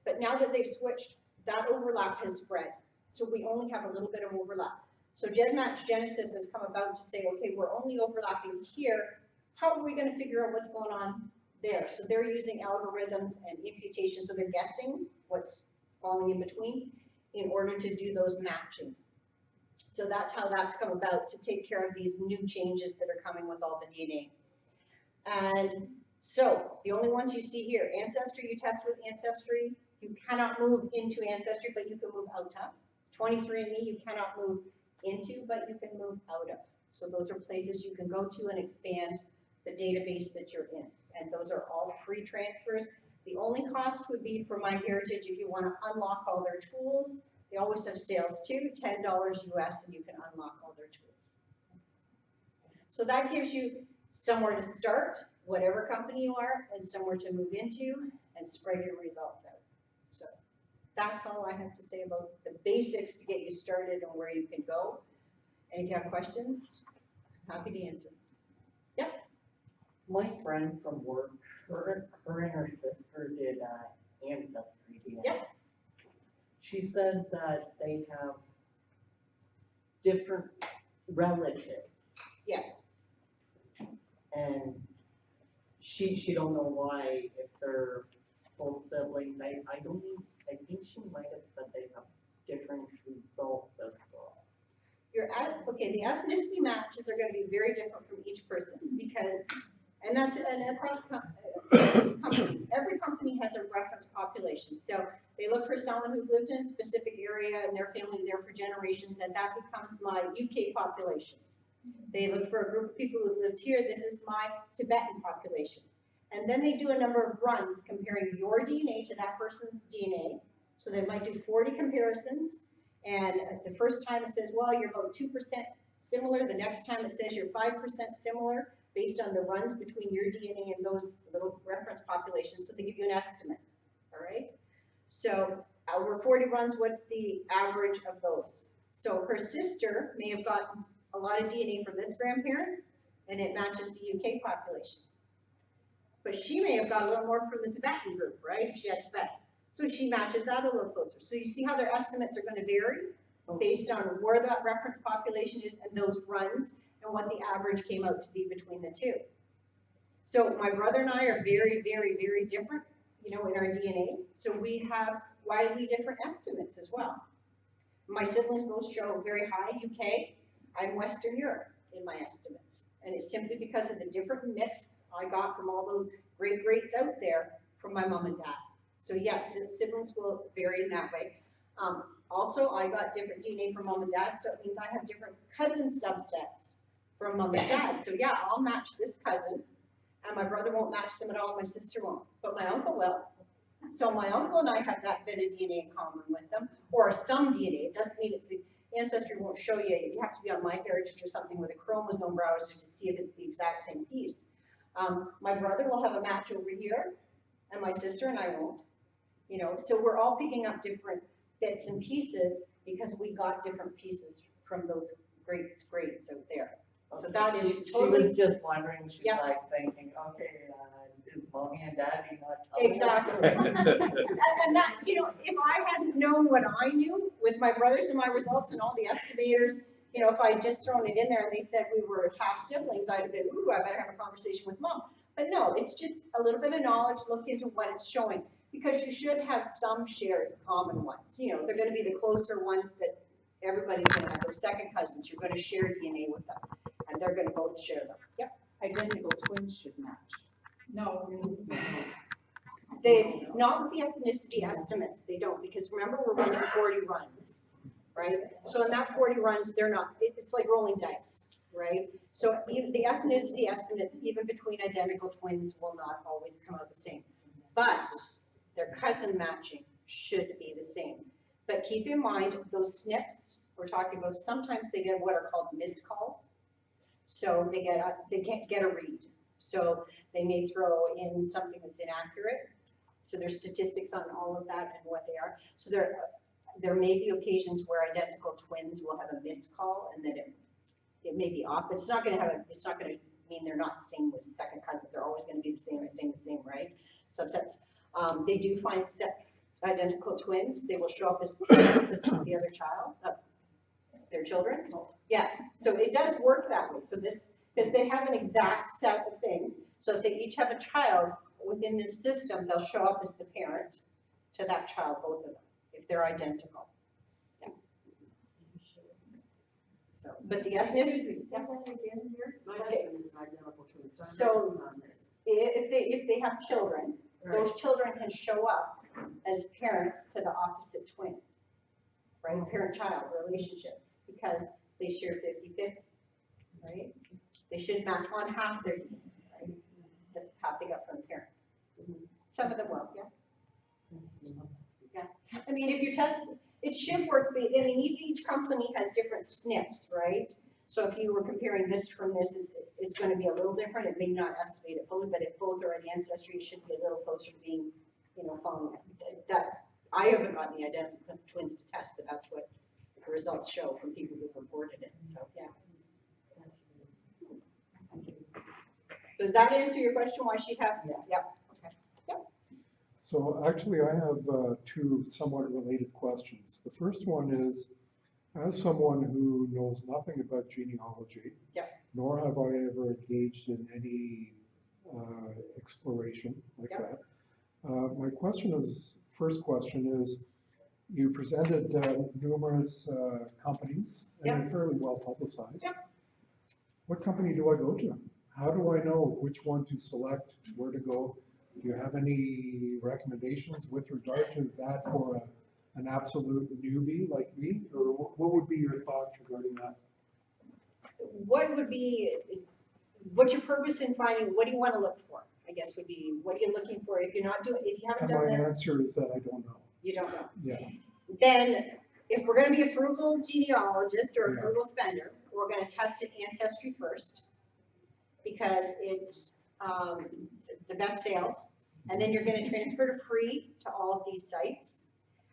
But now that they've switched, that overlap has spread. So we only have a little bit of overlap. So GenMatch Genesis has come about to say, okay, we're only overlapping here. How are we going to figure out what's going on there? So they're using algorithms and imputation. So they're guessing what's falling in between in order to do those matching. So that's how that's come about, to take care of these new changes that are coming with all the DNA. And so the only ones you see here, Ancestry, you test with Ancestry. You cannot move into Ancestry, but you can move out of. 23andMe, you cannot move into, but you can move out of. So those are places you can go to and expand the database that you're in. And those are all free transfers. The only cost would be for MyHeritage if you want to unlock all their tools. They always have sales too, $10 US, and you can unlock all their tools. So that gives you somewhere to start, whatever company you are, and somewhere to move into and spread your results out. So that's all I have to say about the basics to get you started and where you can go. And if you have questions, I'm happy to answer. Yep. My friend from work, her and her sister did ancestry DNA. Yep. She said that they have different relatives, Yes. and she don't know why, if they're full siblings. I think she might have said they have different results as well. Okay, the ethnicity matches are going to be very different from each person because, and that's across companies. Every company has a reference population. So they look for someone who's lived in a specific area and their family there for generations, and that becomes my UK population. They look for a group of people who've lived here. This is my Tibetan population. And then they do a number of runs comparing your DNA to that person's DNA. So they might do 40 comparisons. And the first time it says, well, you're about 2% similar. The next time it says you're 5% similar based on the runs between your DNA and those little reference populations. So they give you an estimate, all right? So over 40 runs, what's the average of those? So her sister may have gotten a lot of DNA from this grandparents, and it matches the UK population. But she may have got a little more from the Tibetan group, right, if she had Tibet. So she matches that a little closer. So you see how their estimates are going to vary based on where that reference population is and those runs and what the average came out to be between the two. So my brother and I are very, very, very different, you know, in our DNA. So we have widely different estimates as well. My siblings both show very high UK. I'm Western Europe in my estimates. And it's simply because of the different mix I got from all those great-greats out there from my mom and dad. So yes, siblings will vary in that way. Also, I got different DNA from mom and dad, so it means I have different cousin subsets from mom and dad. So yeah, I'll match this cousin, and my brother won't match them at all, my sister won't, but my uncle will. So my uncle and I have that bit of DNA in common with them, or some DNA. It doesn't mean it's the Ancestry won't show you. You have to be on MyHeritage or something with a chromosome browser to see if it's the exact same piece. My brother will have a match over here, and my sister and I won't. You know, so we're all picking up different bits and pieces because we got different pieces from those greats out there. So that is totally. She was just wondering, she's Yep. like thinking, okay, is mommy and daddy not telling us? Exactly. and that, you know, if I hadn't known what I knew with my brothers and my results and all the estimators, you know, if I had just thrown it in there and they said we were half siblings, I'd have been, ooh, I better have a conversation with mom. But no, it's just a little bit of knowledge, look into what it's showing, because you should have some shared common ones. You know, they're going to be the closer ones that everybody's going to have. Their second cousins, you're going to share DNA with them, and they're going to both share them. Yep. Identical twins should match. No. They, not with the ethnicity estimates, they don't, because remember, we're running 40 runs, right? So in that 40 runs, they're not, it's like rolling dice, right? So even the ethnicity estimates, even between identical twins, will not always come out the same. But their cousin matching should be the same. But keep in mind, those SNPs we're talking about, sometimes they get what are called miscalls. So they can't get a read. So they may throw in something that's inaccurate. So there's statistics on all of that and what they are. So they're there may be occasions where identical twins will have a missed call and that it may be off, but it's not gonna mean they're not the same with second cousins. They're always gonna be the same, right? Subsets. They do find identical twins. They will show up as parents of the other child, their children. Yes, so it does work that way. So this, because they have an exact set of things. So if they each have a child within this system, they'll show up as the parent to that child, both of them, if they're identical. Yeah. So, but the ethnicity. Step that again here. My husband is an identical twin, so So- I'm not on this. If they have children, Right. those children can show up as parents to the opposite twin, right? Parent-child relationship, because they share 50-50, right? They should match on half their DNA, right? The half they got from the parent. Some of them will, yeah. I mean, if you test, it should work, I mean, each company has different SNPs, right? So if you were comparing this from this, it's gonna be a little different. It may not estimate it fully, but if both are in Ancestry, it should be a little closer to being, following that. I haven't gotten the identical twins to test, but that's what the results show from people who've reported it, so, yeah. So does that answer your question, why she'd have? Yeah. Yep, okay. So actually, I have two somewhat related questions. The first one is, as someone who knows nothing about genealogy, Yep. nor have I ever engaged in any exploration like Yep. that, my first question is, you presented numerous companies, and they're fairly well publicized. Yep. What company do I go to? How do I know which one to select, where to go? Do you have any recommendations with regard to that for an absolute newbie like me? Or what would be your thoughts regarding that? What's your purpose in finding, what do you want to look for? I guess would be, what are you looking for? If you haven't And done my that, answer is that I don't know. you don't know. Yeah. Then, if we're gonna be a frugal genealogist or a Yeah. frugal spender, we're gonna test an Ancestry first, because it's, the best sales. And then you're gonna transfer to free to all of these sites.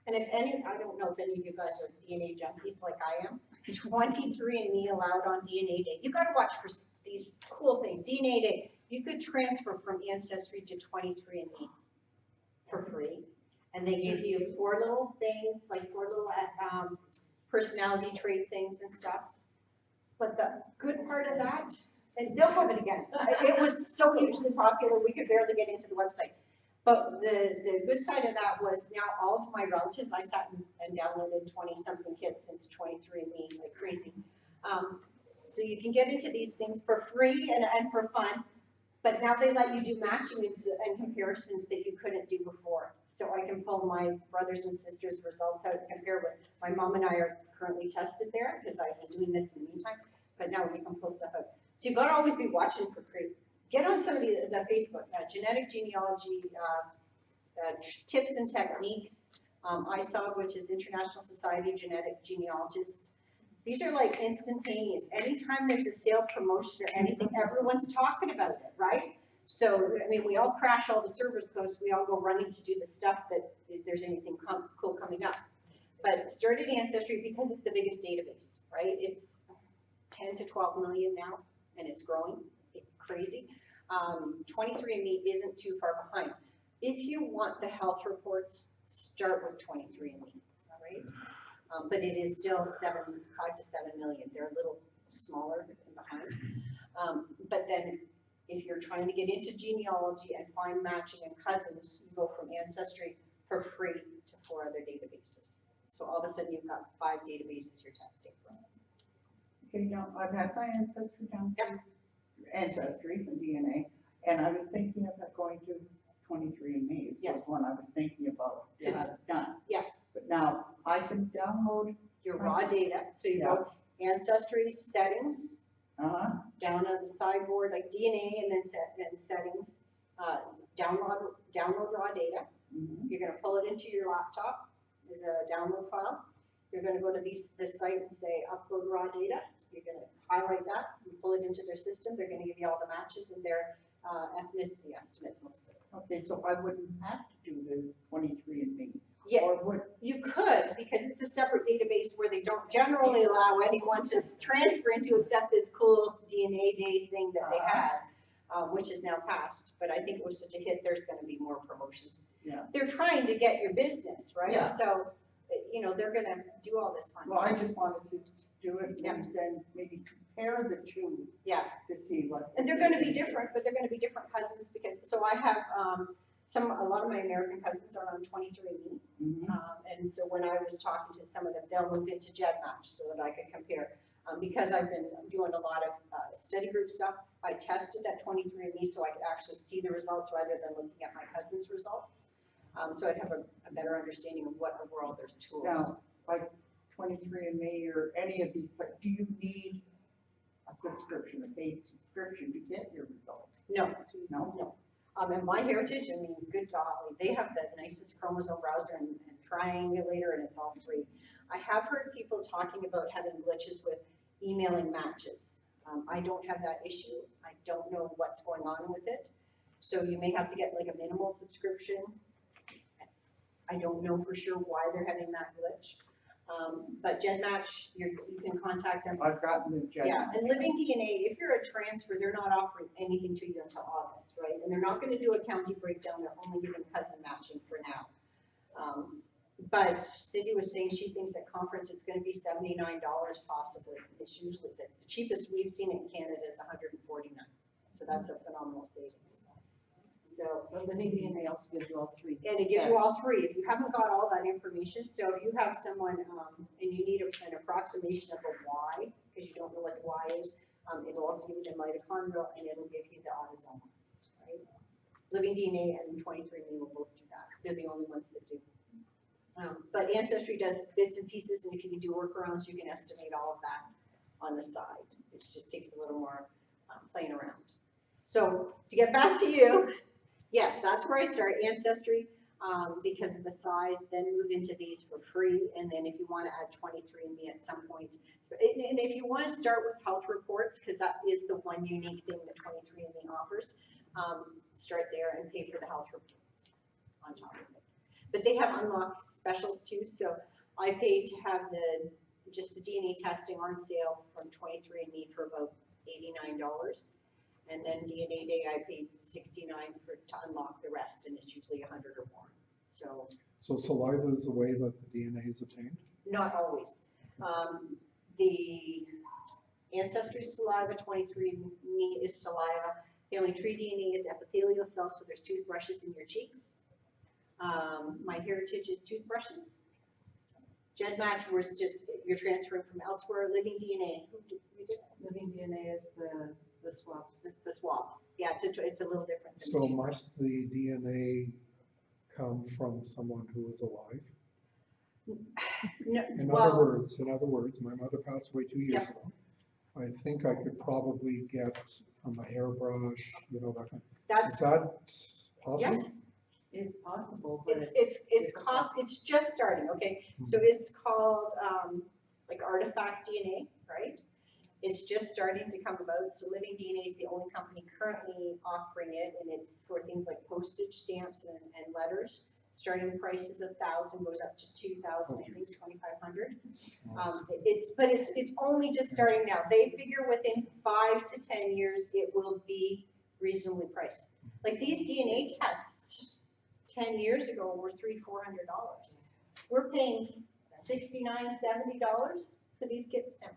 And I don't know if any of you guys are DNA junkies like I am, 23andMe allowed on DNA Day. You gotta watch for these cool things. DNA Day, you could transfer from Ancestry to 23andMe for free. And they give you 4 little things, like 4 little personality trait things and stuff. But the good part of that, and they'll have it again. It was so hugely popular, we could barely get into the website. But the good side of that was now all of my relatives, I sat and downloaded 20-something kits into 23andMe like crazy. So you can get into these things for free and for fun, but now they let you do matching and comparisons that you couldn't do before. So I can pull my brothers and sisters' results out and compare what my mom and I are currently tested there, because I was doing this in the meantime, but now we can pull stuff out. So you've got to always be watching for free. Get on some of the Facebook, genetic genealogy tips and techniques. ISOG, which is International Society of Genetic Genealogists. These are like instantaneous. Anytime there's a sale, promotion, or anything, everyone's talking about it, right? So, I mean, we all crash all the servers because we all go running to do the stuff that if there's anything cool coming up. But start at Ancestry because it's the biggest database, right? It's 10 to 12 million now, and it's growing. It's crazy. 23andMe isn't too far behind. If you want the health reports, start with 23andMe, all right? But it is still 5 to 7 million. They're a little smaller and behind. But then if you're trying to get into genealogy and find matching and cousins, you go from Ancestry for free to 4 other databases. So all of a sudden you've got 5 databases you're testing from. Okay, now, I've had my ancestry down. Yep. Ancestry and DNA, and I was thinking about going to 23andMe. Yes. One I was thinking about to have done. Yes, But now I can download, your raw data. So you go Ancestry settings, down on the sideboard, like DNA, and then settings, download raw data. You're gonna pull it into your laptop as a download file. You're gonna go to this site and say upload raw data. You're gonna highlight that and pull it into their system. They're gonna give you all the matches and their ethnicity estimates, most of it. okay, so I wouldn't have to do the 23andMe. Yeah, Or would, you could, because it's a separate database where they don't generally allow anyone to transfer into except this cool DNA day thing that they had, which is now passed, but I think it was such a hit, there's gonna be more promotions. Yeah. They're trying to get your business, right? Yeah. So, you know, they're gonna do all this fun well, I stuff. just wanted to do it Yeah. and then maybe compare the two Yeah, to see what. and they're gonna be different, but they're gonna be different cousins because, so I have, a lot of my American cousins are on 23andMe. Mhm. And so when I was talking to some of them, they'll move into GEDmatch so that I could compare. Because I've been doing a lot of study group stuff, I tested at 23andMe so I could actually see the results rather than looking at my cousin's results. So I'd have a better understanding of what overall there's tools. Now, like 23andMe or any of these, but do you need a subscription, a paid subscription to get your results? No, No? no. And MyHeritage, I mean, good golly, they have the nicest chromosome browser and triangulator, and it's all free. I have heard people talking about having glitches with emailing matches. I don't have that issue. I don't know what's going on with it. So you may have to get like a minimal subscription. I don't know for sure why they're having that glitch. But GEDmatch, you can contact them. I've gotten the jet. Yeah, and Living DNA, if you're a transfer, they're not offering anything to you until August, right? And they're not gonna do a county breakdown, they're only giving cousin matching for now. But Cindy was saying she thinks at conference it's gonna be $79 possibly. It's usually, the cheapest we've seen in Canada is $149. So that's a phenomenal savings. So, But Living DNA also gives you all three. and it gives you all three. If you haven't got all that information, so if you have someone, and you need an approximation of a Y, because you don't know what the Y is, it'll also give you the mitochondrial and it'll give you the autosomal, right? Living DNA and 23andMe will both do that. They're the only ones that do. But Ancestry does bits and pieces, and if you can do workarounds, you can estimate all of that on the side. It just takes a little more playing around. So to get back to you, yes, that's where I start, Ancestry, because of the size, then move into these for free, and then if you want to add 23andMe at some point. And if you want to start with health reports, because that is the one unique thing that 23andMe offers, start there and pay for the health reports on top of it. But they have unlocked specials too, so I paid to have just the DNA testing on sale from 23andMe for about $89. And then DNA Day, I paid $69 to unlock the rest, and it's usually 100 or more. So So saliva is the way that the DNA is obtained? not always. The Ancestry saliva, 23andMe is saliva. Family tree DNA is epithelial cells, so there's toothbrushes in your cheeks. MyHeritage is toothbrushes. GEDmatch was just, you're transferring from elsewhere. Living DNA, who did it? Living DNA is the swabs. The swabs. Yeah, it's a little different than. So the must the DNA come from someone who is alive? No, In well, other words, my mother passed away 2 years ago. I think I could probably get from a hairbrush, you know, that kind. Is that's, that possible? yes, It's possible, but it's just starting, okay? So it's called, like artifact DNA, right? It's just starting to come about, so Living DNA is the only company currently offering it, and it's for things like postage stamps and letters. Starting price is $1,000, goes up to $2,000, I think $2,500. It's only just starting now. They figure within 5 to 10 years, it will be reasonably priced. Like these DNA tests 10 years ago were $300-400. We're paying $69, $70 for these kits now.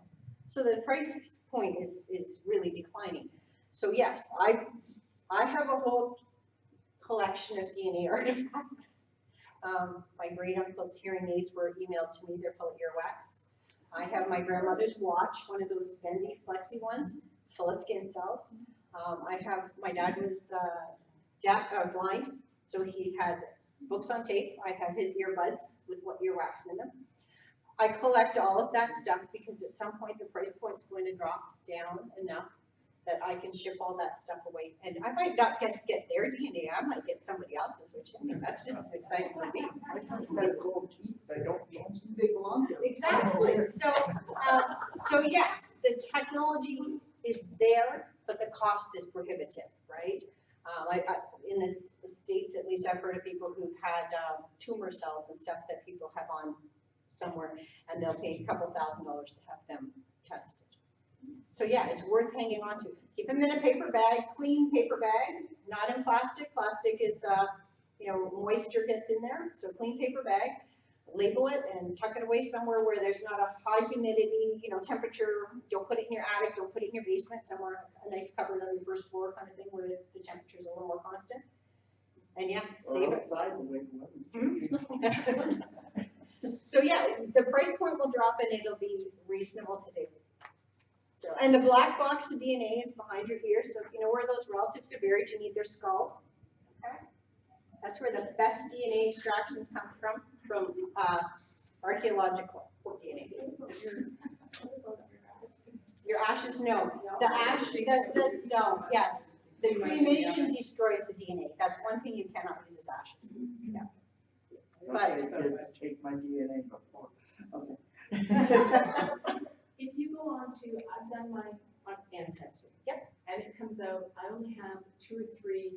So the price point is really declining. So yes, I have a whole collection of DNA artifacts. My great uncle's hearing aids were emailed to me, they're full of earwax. I have my grandmother's watch, one of those bendy flexi ones, full of skin cells. I have, my dad was blind, so he had books on tape. I have his earbuds with what earwax in them. I collect all of that stuff because at some point the price point's going to drop down enough that I can ship all that stuff away. And I might not just get their DNA, I might get somebody else's, which I mean, that's just as exciting for me. I thought you had gold teeth, I don't know who they belong to. Exactly, so yes, the technology is there, but the cost is prohibitive, right? In the States, at least I've heard of people who've had tumor cells and stuff that people have on somewhere, and they'll pay a couple $1,000s to have them tested. So yeah, it's worth hanging on to. Keep them in a paper bag, clean paper bag, not in plastic. Plastic is, moisture gets in there, so clean paper bag. Label it and tuck it away somewhere where there's not a high humidity, temperature. Don't put it in your attic, don't put it in your basement, somewhere, a nice cupboard on your first floor kind of thing where the temperature is a little more constant. And yeah, save Or it. outside the way the weather's So yeah, the price point will drop and it'll be reasonable to do. So, and the black box of DNA is behind your ear, so if you know where those relatives are buried, you need their skulls. Okay? That's where the best DNA extractions come from archaeological DNA. Your ashes, no. The ash, no, yes. The cremation destroys the DNA. That's one thing you cannot use as ashes. Yeah. But Okay, kids, take my DNA before. Okay. If you go on to, I've done my ancestry. Yep. And it comes out, I only have 2 or 3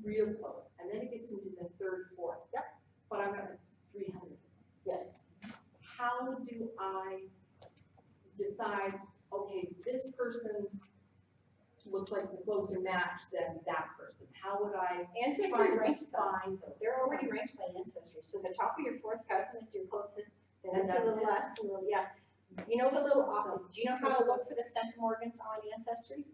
real close, and then it gets into the 3rd, 4th. Yep. But I've got 300. yes, How do I decide, okay, this person looks like the closer match than that person? How would I ancestry try to ranks them. find those? They're already ranked by ancestry. So the top of your 4th cousin is your closest. Then And it's a that's little it? less, a little, yes. You know the little, do you know how to look for the centimorgans on ancestry?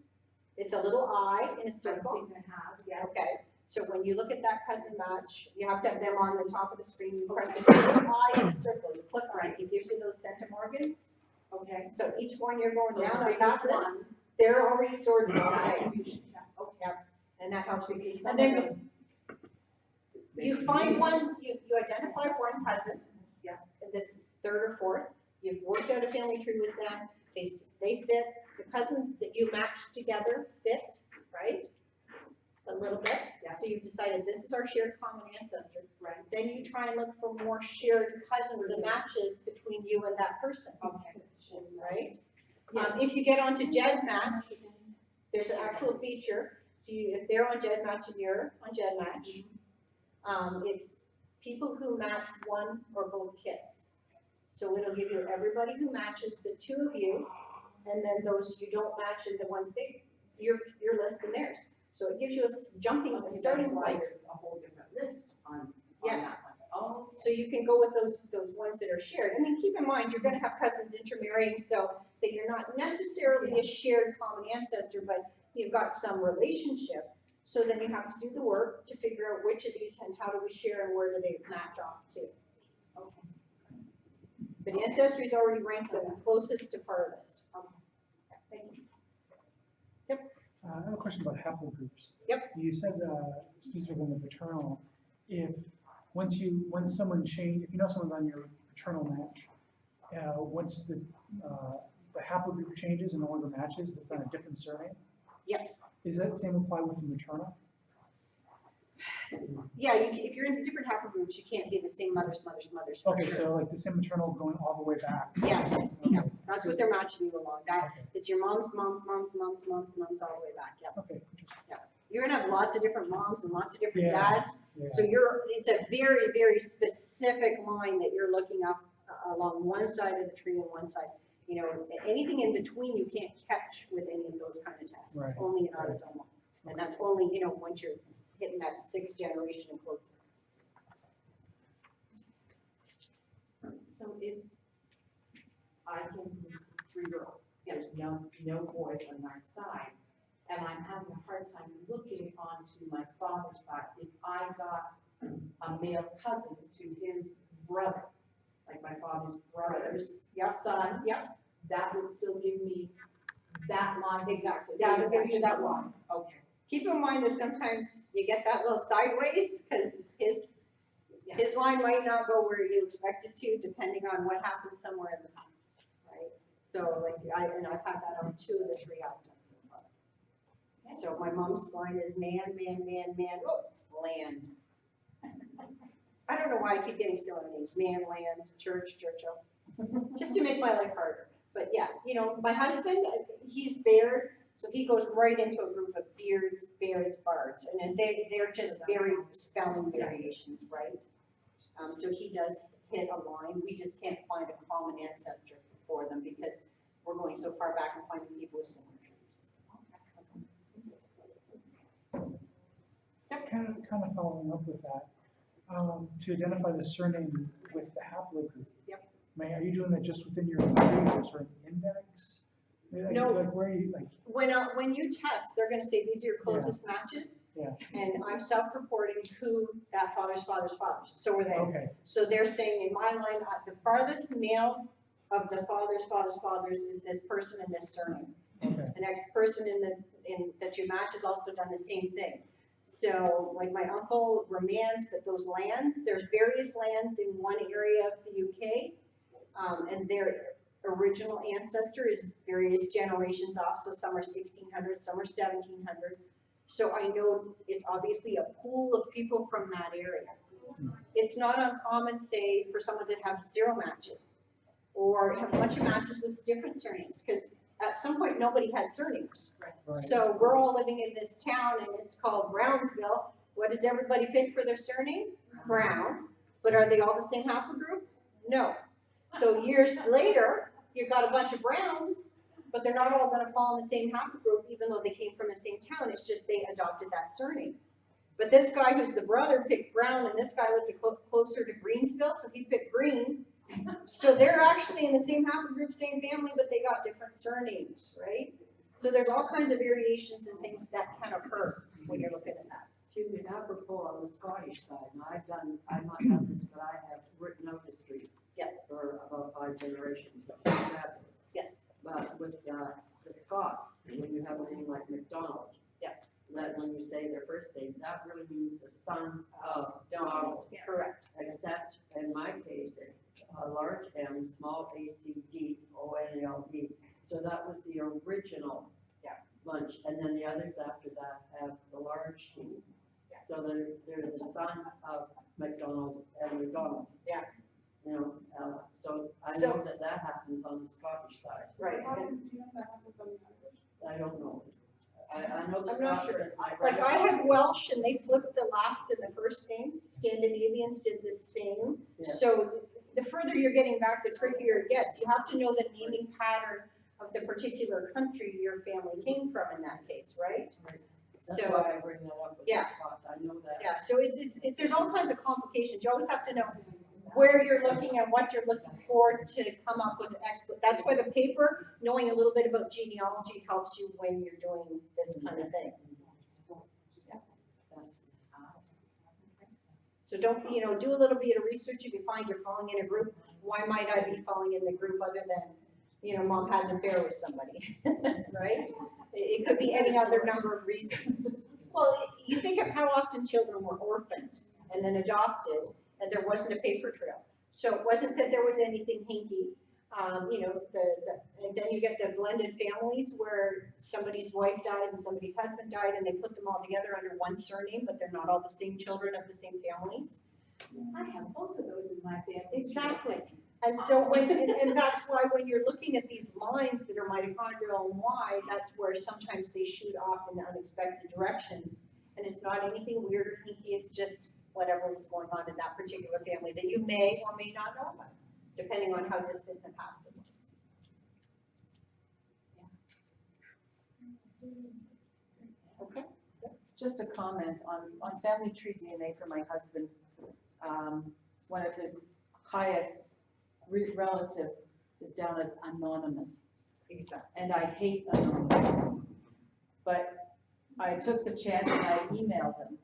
It's a little eye in a I circle. think I have, yeah. Okay, so when you look at that cousin match, you have to have them on the top of the screen. You press, there's a little eye in a circle. You click on it, it gives you those centimorgans. Okay. So each one you're going So down the on that biggest list, one. they're already sorted out. Okay. Yeah, and that helps you. Because And some then of them- you find one, you identify one cousin. Yeah. And this is 3rd or 4th. You've worked out a family tree with them. They fit. The cousins that you matched together fit, right? A little bit. Yeah. So you've decided this is our shared common ancestor. Right. Then you try and look for more shared cousins and matches between you and that person. Okay. Right? If you get onto GEDmatch, there's an actual feature. So if they're on GEDmatch and you're on GEDmatch, it's people who match one or both kids. So it'll give you everybody who matches the 2 of you, and then those you don't match and the ones your list and theirs. So it gives you a starting point. There's a whole different list on Yeah. that one. Oh. So you can go with those ones that are shared. I mean, keep in mind, you're gonna have cousins intermarrying, so that you're not necessarily a shared common ancestor, but you've got some relationship. So then you have to do the work to figure out which of these and how do we share and where do they match off to. Okay. But Ancestry's already ranked them closest to farthest. Okay. Thank you. I have a question about haplogroups. Yep. You said, specifically on the paternal, once someone if you know someone's on your paternal match, once the haplogroup changes and no longer matches, it's on a different surname. Yes. Is that the same apply with the maternal? Yeah, if you're in different haplogroups, you can't be the same mother's. for Okay, sure. so like the same maternal going all the way back. Yes, Okay. yeah, that's what they're matching you along. Okay. It's your mom's all the way back, yeah. Okay. You're gonna have lots of different moms and lots of different Yeah. dads. Yeah. So it's a very, very specific line that you're looking up along one side of the tree and one side. Anything in between you can't catch with any of those kind of tests. It's Right. only an autosomal. And that's only, once you're hitting that 6th generation and closer. So if I came from 3 girls, there's no boys on my side, and I'm having a hard time looking onto my father's side, if I got a male cousin to his brother, like my father's brother's Yep. son, Yep. that would still give me that line. Exactly, that will give you that line. Okay. Keep in mind that sometimes you get that little sideways, because his line might not go where you expect it to, depending on what happened somewhere in the past, right? So I've had that on 2 of the 3 I've done so far. So my mom's line is man, land. I don't know why I keep getting silly names, man, land, Churchill, just to make my life harder. But yeah, my husband, he's bared So he goes right into a group of beards, Bairds, Bards, and then they're just very spelling variations, right? So he does hit a line. We just can't find a common ancestor for them because we're going so far back and finding people with similar trees. Kind of following up with that, to identify the surname with the haplogroup. Yep. Are you doing that just within your group or an index? Like, No. Like where are you, like, When you test, they're gonna say, these are your closest matches. Yeah. And I'm self-reporting who that father's father's fathers, so are they. okay, So they're saying in my line, the farthest male of the father's father's fathers is this person and this surname. okay, The next person that you match has also done the same thing. So like my uncle Romans, but those lands, there's various lands in one area of the UK. And their original ancestor is various generations off. So some are 1600, some are 1700. So I know it's obviously a pool of people from that area. It's not uncommon, say, for someone to have 0 matches or have a bunch of matches with different surnames, because at some point nobody had surnames. right. So we're all living in this town and it's called Brownsville. What does everybody pick for their surname? Brown. But are they all the same haplogroup? No. So years later, you've got a bunch of Browns, but they're not all going to fall in the same haplogroup, even though they came from the same town. It's just they adopted that surname. But this guy who's the brother picked Brown, and this guy lived closer to Greensville, so he picked Green. So they're actually in the same haplogroup, same family, but they got different surnames, right? So there's all kinds of variations and things that can occur when you're looking at that. Excuse me, apropos on the Scottish side, now I might have this, but I have written out histories. Yeah. For about 5 generations, which is fabulous. Yes. But with the Scots, when you have a name like MacDonald. Yeah. That when you say their first name, that really means the son of Donald. Correct. Except in my case, it's a large M, small A-C-D-O-N-A-L-D. So that was the original bunch, and then the others after that have the large D. Yeah. So they're the son of MacDonald and MacDonald. Yeah. You know, so I know that happens on the Scottish side. Right. I don't know. I know the I'm not Scots. sure. That's my Like I brother. have Welsh and they flipped the last and the first names. Scandinavians did the same. Yeah. So the further you're getting back, the trickier it gets. You have to know the naming pattern of the particular country your family came from in that case, right? That's So, why I bring that up with the yeah. Scots. I know that. yeah, so it's there's all kinds of complications. You always have to know where you're looking and what you're looking for to come up with an expert. That's why the paper, knowing a little bit about genealogy helps you when you're doing this kind of thing. So don't, do a little bit of research. If you find you're falling in a group, why might I be falling in the group other than, mom had an affair with somebody, right? It could be any other number of reasons. Well, you think of how often children were orphaned and then adopted, and there wasn't a paper trail. So it wasn't that there was anything hinky. And then you get the blended families where somebody's wife died and somebody's husband died, and they put them all together under one surname, but they're not all the same children of the same families. I have both of those in my family. Exactly. And so and that's why when you're looking at these lines that are mitochondrial and Y, that's where sometimes they shoot off in unexpected directions. And it's not anything weird or hinky, it's just whatever is going on in that particular family that you may or may not know about, depending on how distant in the past it was. Okay. Just a comment on family tree DNA for my husband. One of his highest relatives is down as anonymous. Exactly. And I hate anonymous. But I took the chance and I emailed him.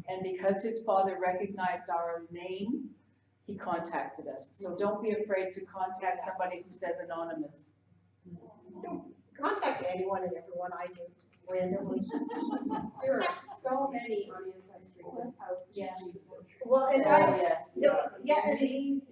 And because his father recognized our name, he contacted us. So don't be afraid to contact somebody who says anonymous. Don't contact anyone and everyone I do randomly. There are so many on Ancestry without. Yeah. Well, and Yes.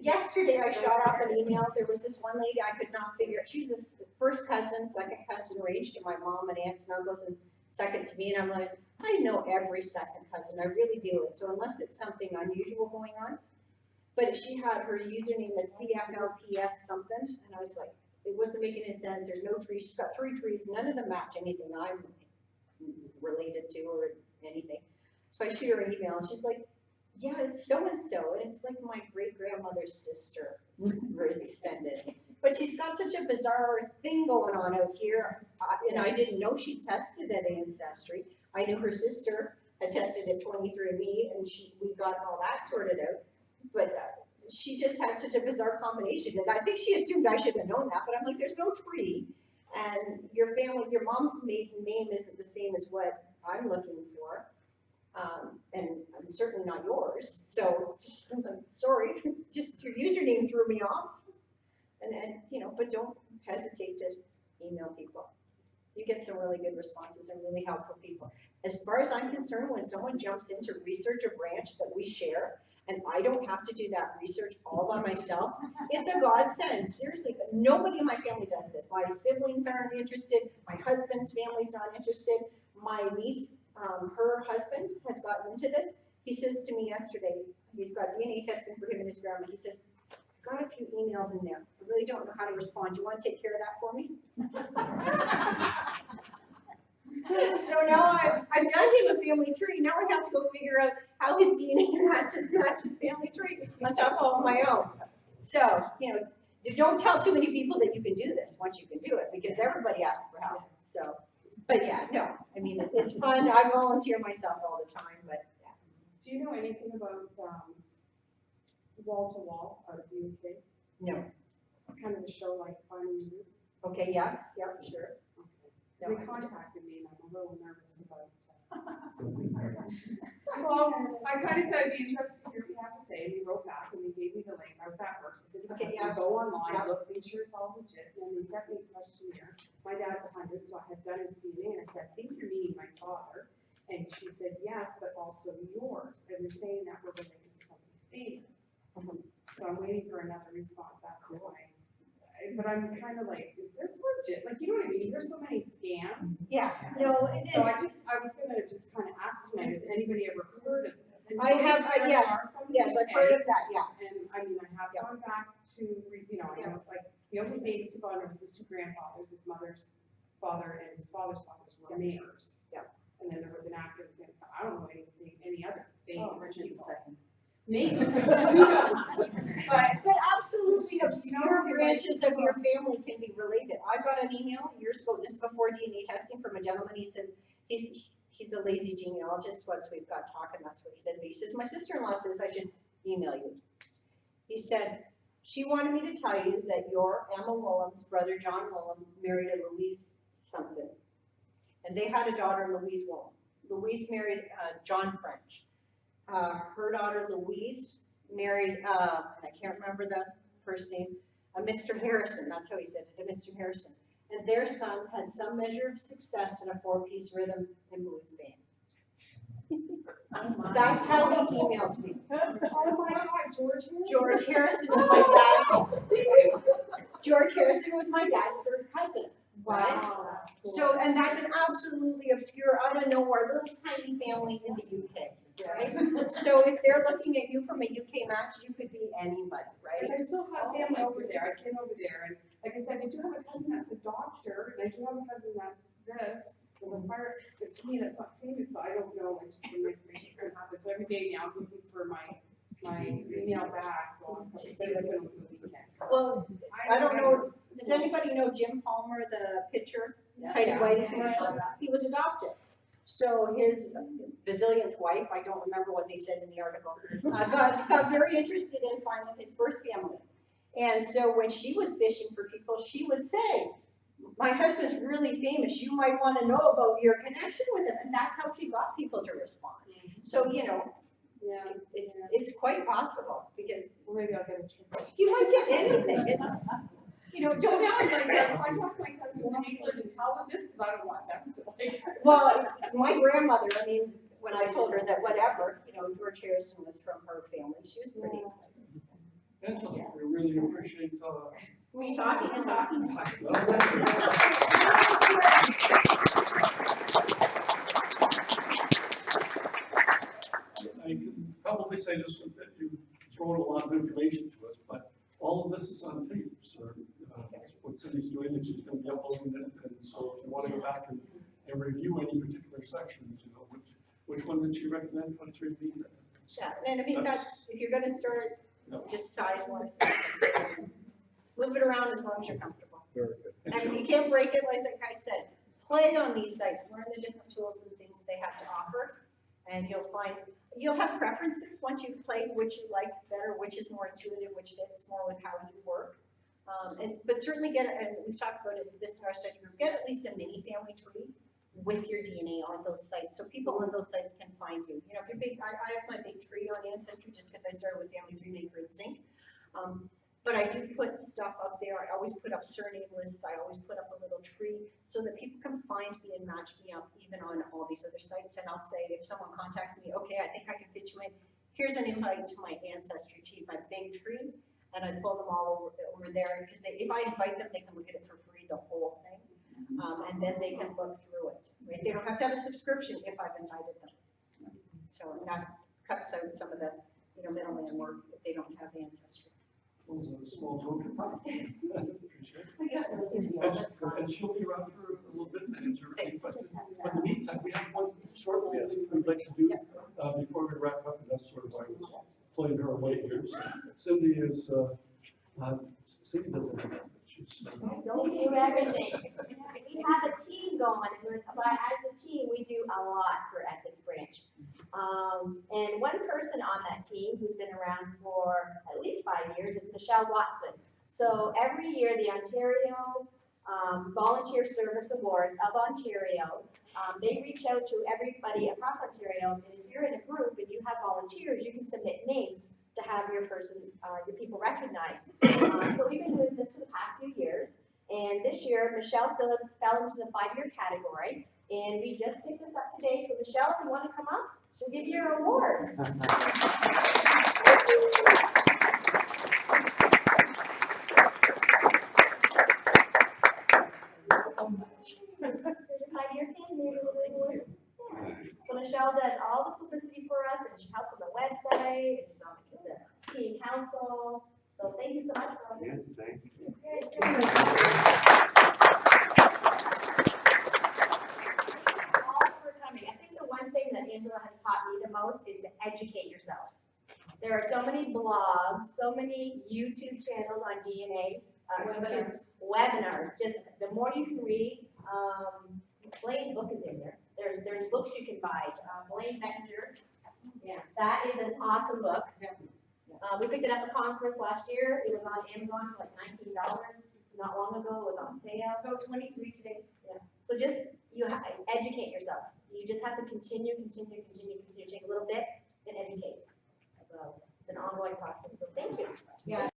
yesterday I shot off an email. There was this one lady I could not figure. She's a first cousin, second cousin ranged to my mom and aunts and uncles, and second to me. And I'm like, I know every second cousin. I really do. And so unless it's something unusual going on, but she had her username as CFLPS something, and I was like, it wasn't making any sense, there's no trees, she's got 3 trees, none of them match anything I'm related to or anything. So I shoot her an email, and she's like, yeah, it's so-and-so, and it's like my great-grandmother's sister, descendants. But she's got such a bizarre thing going on out here, and I didn't know she tested at Ancestry. I knew her sister had tested at 23andMe, and we got all that sorted out. But she just had such a bizarre combination, and I think she assumed I should have known that, but I'm like, there's no tree, and your mom's maiden name isn't the same as what I'm looking for, and I'm certainly not yours, so, I'm sorry, just your username threw me off, and, you know, but don't hesitate to email people. You get some really good responses and really helpful people. As far as I'm concerned, when someone jumps in to research a branch that we share, and I don't have to do that research all by myself, it's a godsend. Seriously, nobody in my family does this. My siblings aren't interested. My husband's family's not interested. My niece, her husband has gotten into this. He says to me yesterday, he's got DNA testing for him and his grandma. He says, I've got a few emails in there. I really don't know how to respond. Do you want to take care of that for me? So now I've done him a family tree. Now I have to go figure out how his DNA matches family tree on top of all my own. So, you know, don't tell too many people that you can do this once you can do it, because everybody asks for help. So, but yeah, no, I mean, it's fun. I volunteer myself all the time, but yeah. Do you know anything about Wall to Wall out of the UK? No. It's kind of a show like Finding Roots. Okay, yes, yeah, sure. They contacted me and I'm a little nervous about well, I kind of said I'd be interested to hear what you have to say, and he wrote back and he gave me the link. I was at work, so I said, Okay, yeah. go online, Yeah. look, make sure it's all legit, and he sent me a questionnaire. My dad's 100, so I had done his DNA, and I said, I think you're meeting my father, and she said, yes, but also yours, and you're saying that we're related to something famous. So I'm waiting for another response after mine. But I'm kind of like, is this legit? Like, you know what I mean? There's so many scams. Yeah, no, it is. So I was gonna just kind of ask tonight, has anybody ever heard of this? And I have, yes, I've heard of that, yeah. And I mean, I have gone back to, you know, I know, like, the only famous people I know was his 2 grandfathers, his mother's father and his father's fathers were mayors. Yeah. And then there was an actor, I don't know any other famous people. Maybe. Who knows? But absolutely obscure branches of your family can be related. I got an email years ago, this is before DNA testing, from a gentleman. He says, he's a lazy genealogist. Once we've got talking, that's what he said. But he says, my sister-in-law says I should email you. He said, she wanted me to tell you that your Emma Willem's brother, John Willem, married a Louise something. And they had a daughter, Louise Willem. Louise married John French. Her daughter Louise married, and I can't remember the first name, Mr. Harrison, that's how he said it, Mr. Harrison. And their son had some measure of success in a 4-piece rhythm and blues band. That's how he emailed me. Oh my God, George Harrison. George Harrison is my dad's, George Harrison was my dad's 3rd cousin. What? Wow. So, and that's an absolutely obscure, out of nowhere, little tiny family in the UK, right? So if they're looking at you from a UK match, you could be anybody, right? And I still have family over there, I came over there, and like I said, I do have a cousin that's a doctor, and I do have a cousin that's this, with a fire, but to me, that's not famous, so I don't know, like, just when my information's gonna happen, so every day now, I'm looking for my email back, well, To it's see gonna what be the weekend. Well, I don't know, does anybody know Jim Palmer, the pitcher, Tidy Whitey commercials? He was adopted. So his bazillionth wife, I don't remember what they said in the article, got very interested in finding his birth family. And so when she was fishing for people, she would say, my husband's really famous, you might want to know about your connection with him. And that's how she got people to respond. So, you know, Yeah. it's quite possible, because Well, maybe I'll get a trick. you might get anything. It's, you know, So don't now I'm like, if I talk to my cousin Taylor to tell them this, because I don't want them to like. Well, my grandmother, I mean, when I told her that whatever, you know, George Harrison was from her family, she was pretty excited. Angela, we really appreciate, Me talking and talking. I can probably say this, that you've thrown a lot of information to us, but all of this is on tape, so, what Cindy and review any particular sections, you know, which one did she recommend, 23B? Yeah, and I mean, that's, if you're gonna start, No. just size-wise, move it around as long as you're comfortable. Very good. And you can't break it, like I said, play on these sites, learn the different tools and things they have to offer, and you'll have preferences once you play which you like better, which is more intuitive, which fits more with how you work. But certainly and we've talked about this in our study group, get at least a mini family tree with your DNA on those sites, so people on those sites can find you. You know, if you're big, I have my big tree on Ancestry just because I started with Family Tree Maker and Sync. But I do put stuff up there. I always put up surname lists. I always put up a little tree so that people can find me and match me up even on all these other sites. And I'll say, if someone contacts me, okay, I think I can fit you in. Here's an invite to my Ancestry tree, my big tree. And I pull them all over there because if I invite them, they can look at it for free, the whole thing. And then they can look through it. Right? They don't have to have a subscription if I've invited them. So that cuts out some of the middleman work if they don't have Ancestry. Those are small token. Appreciate it. That's And she'll be around for a little bit to answer any questions. But in the meantime, we have one short little thing we'd like to do before we wrap up, and that's sort of why we're pulling her away here. So Cindy is, Cindy doesn't have that. She's, Don't do everything. We have a team going, but as a team, we do a lot for Essex Branch. And one person on that team who's been around for at least 5 years is Michelle Watson. So every year, the Ontario Volunteer Service Awards of Ontario, they reach out to everybody across Ontario. And if you're in a group and you have volunteers, you can submit names to have your people recognized. So we've been doing this for the past few years. And this year, Michelle fell into the 5-year category. And we just picked this up today. So Michelle, if you want to come up, she'll give you your award. There's your 5-year pin, maybe a little award. Yeah. So Michelle does all the publicity for us, and she helps with the website, and she's on the team council. So thank you so much for all Yeah, thank you. all for coming. I think the one thing that Angela has taught me the most is to educate yourself. There are so many blogs, so many YouTube channels on DNA, webinars. Just the more you can read. Blaine's book is in there. There's books you can buy. Blaine Bettinger. Yeah, that is an awesome book. We picked it up at a conference last year. It was on Amazon for like $19. Not long ago, it was on sale. It's about 23 today. Yeah. So just educate yourself. You just have to continue, take a little bit and educate. So it's an ongoing process. So thank you. Yeah.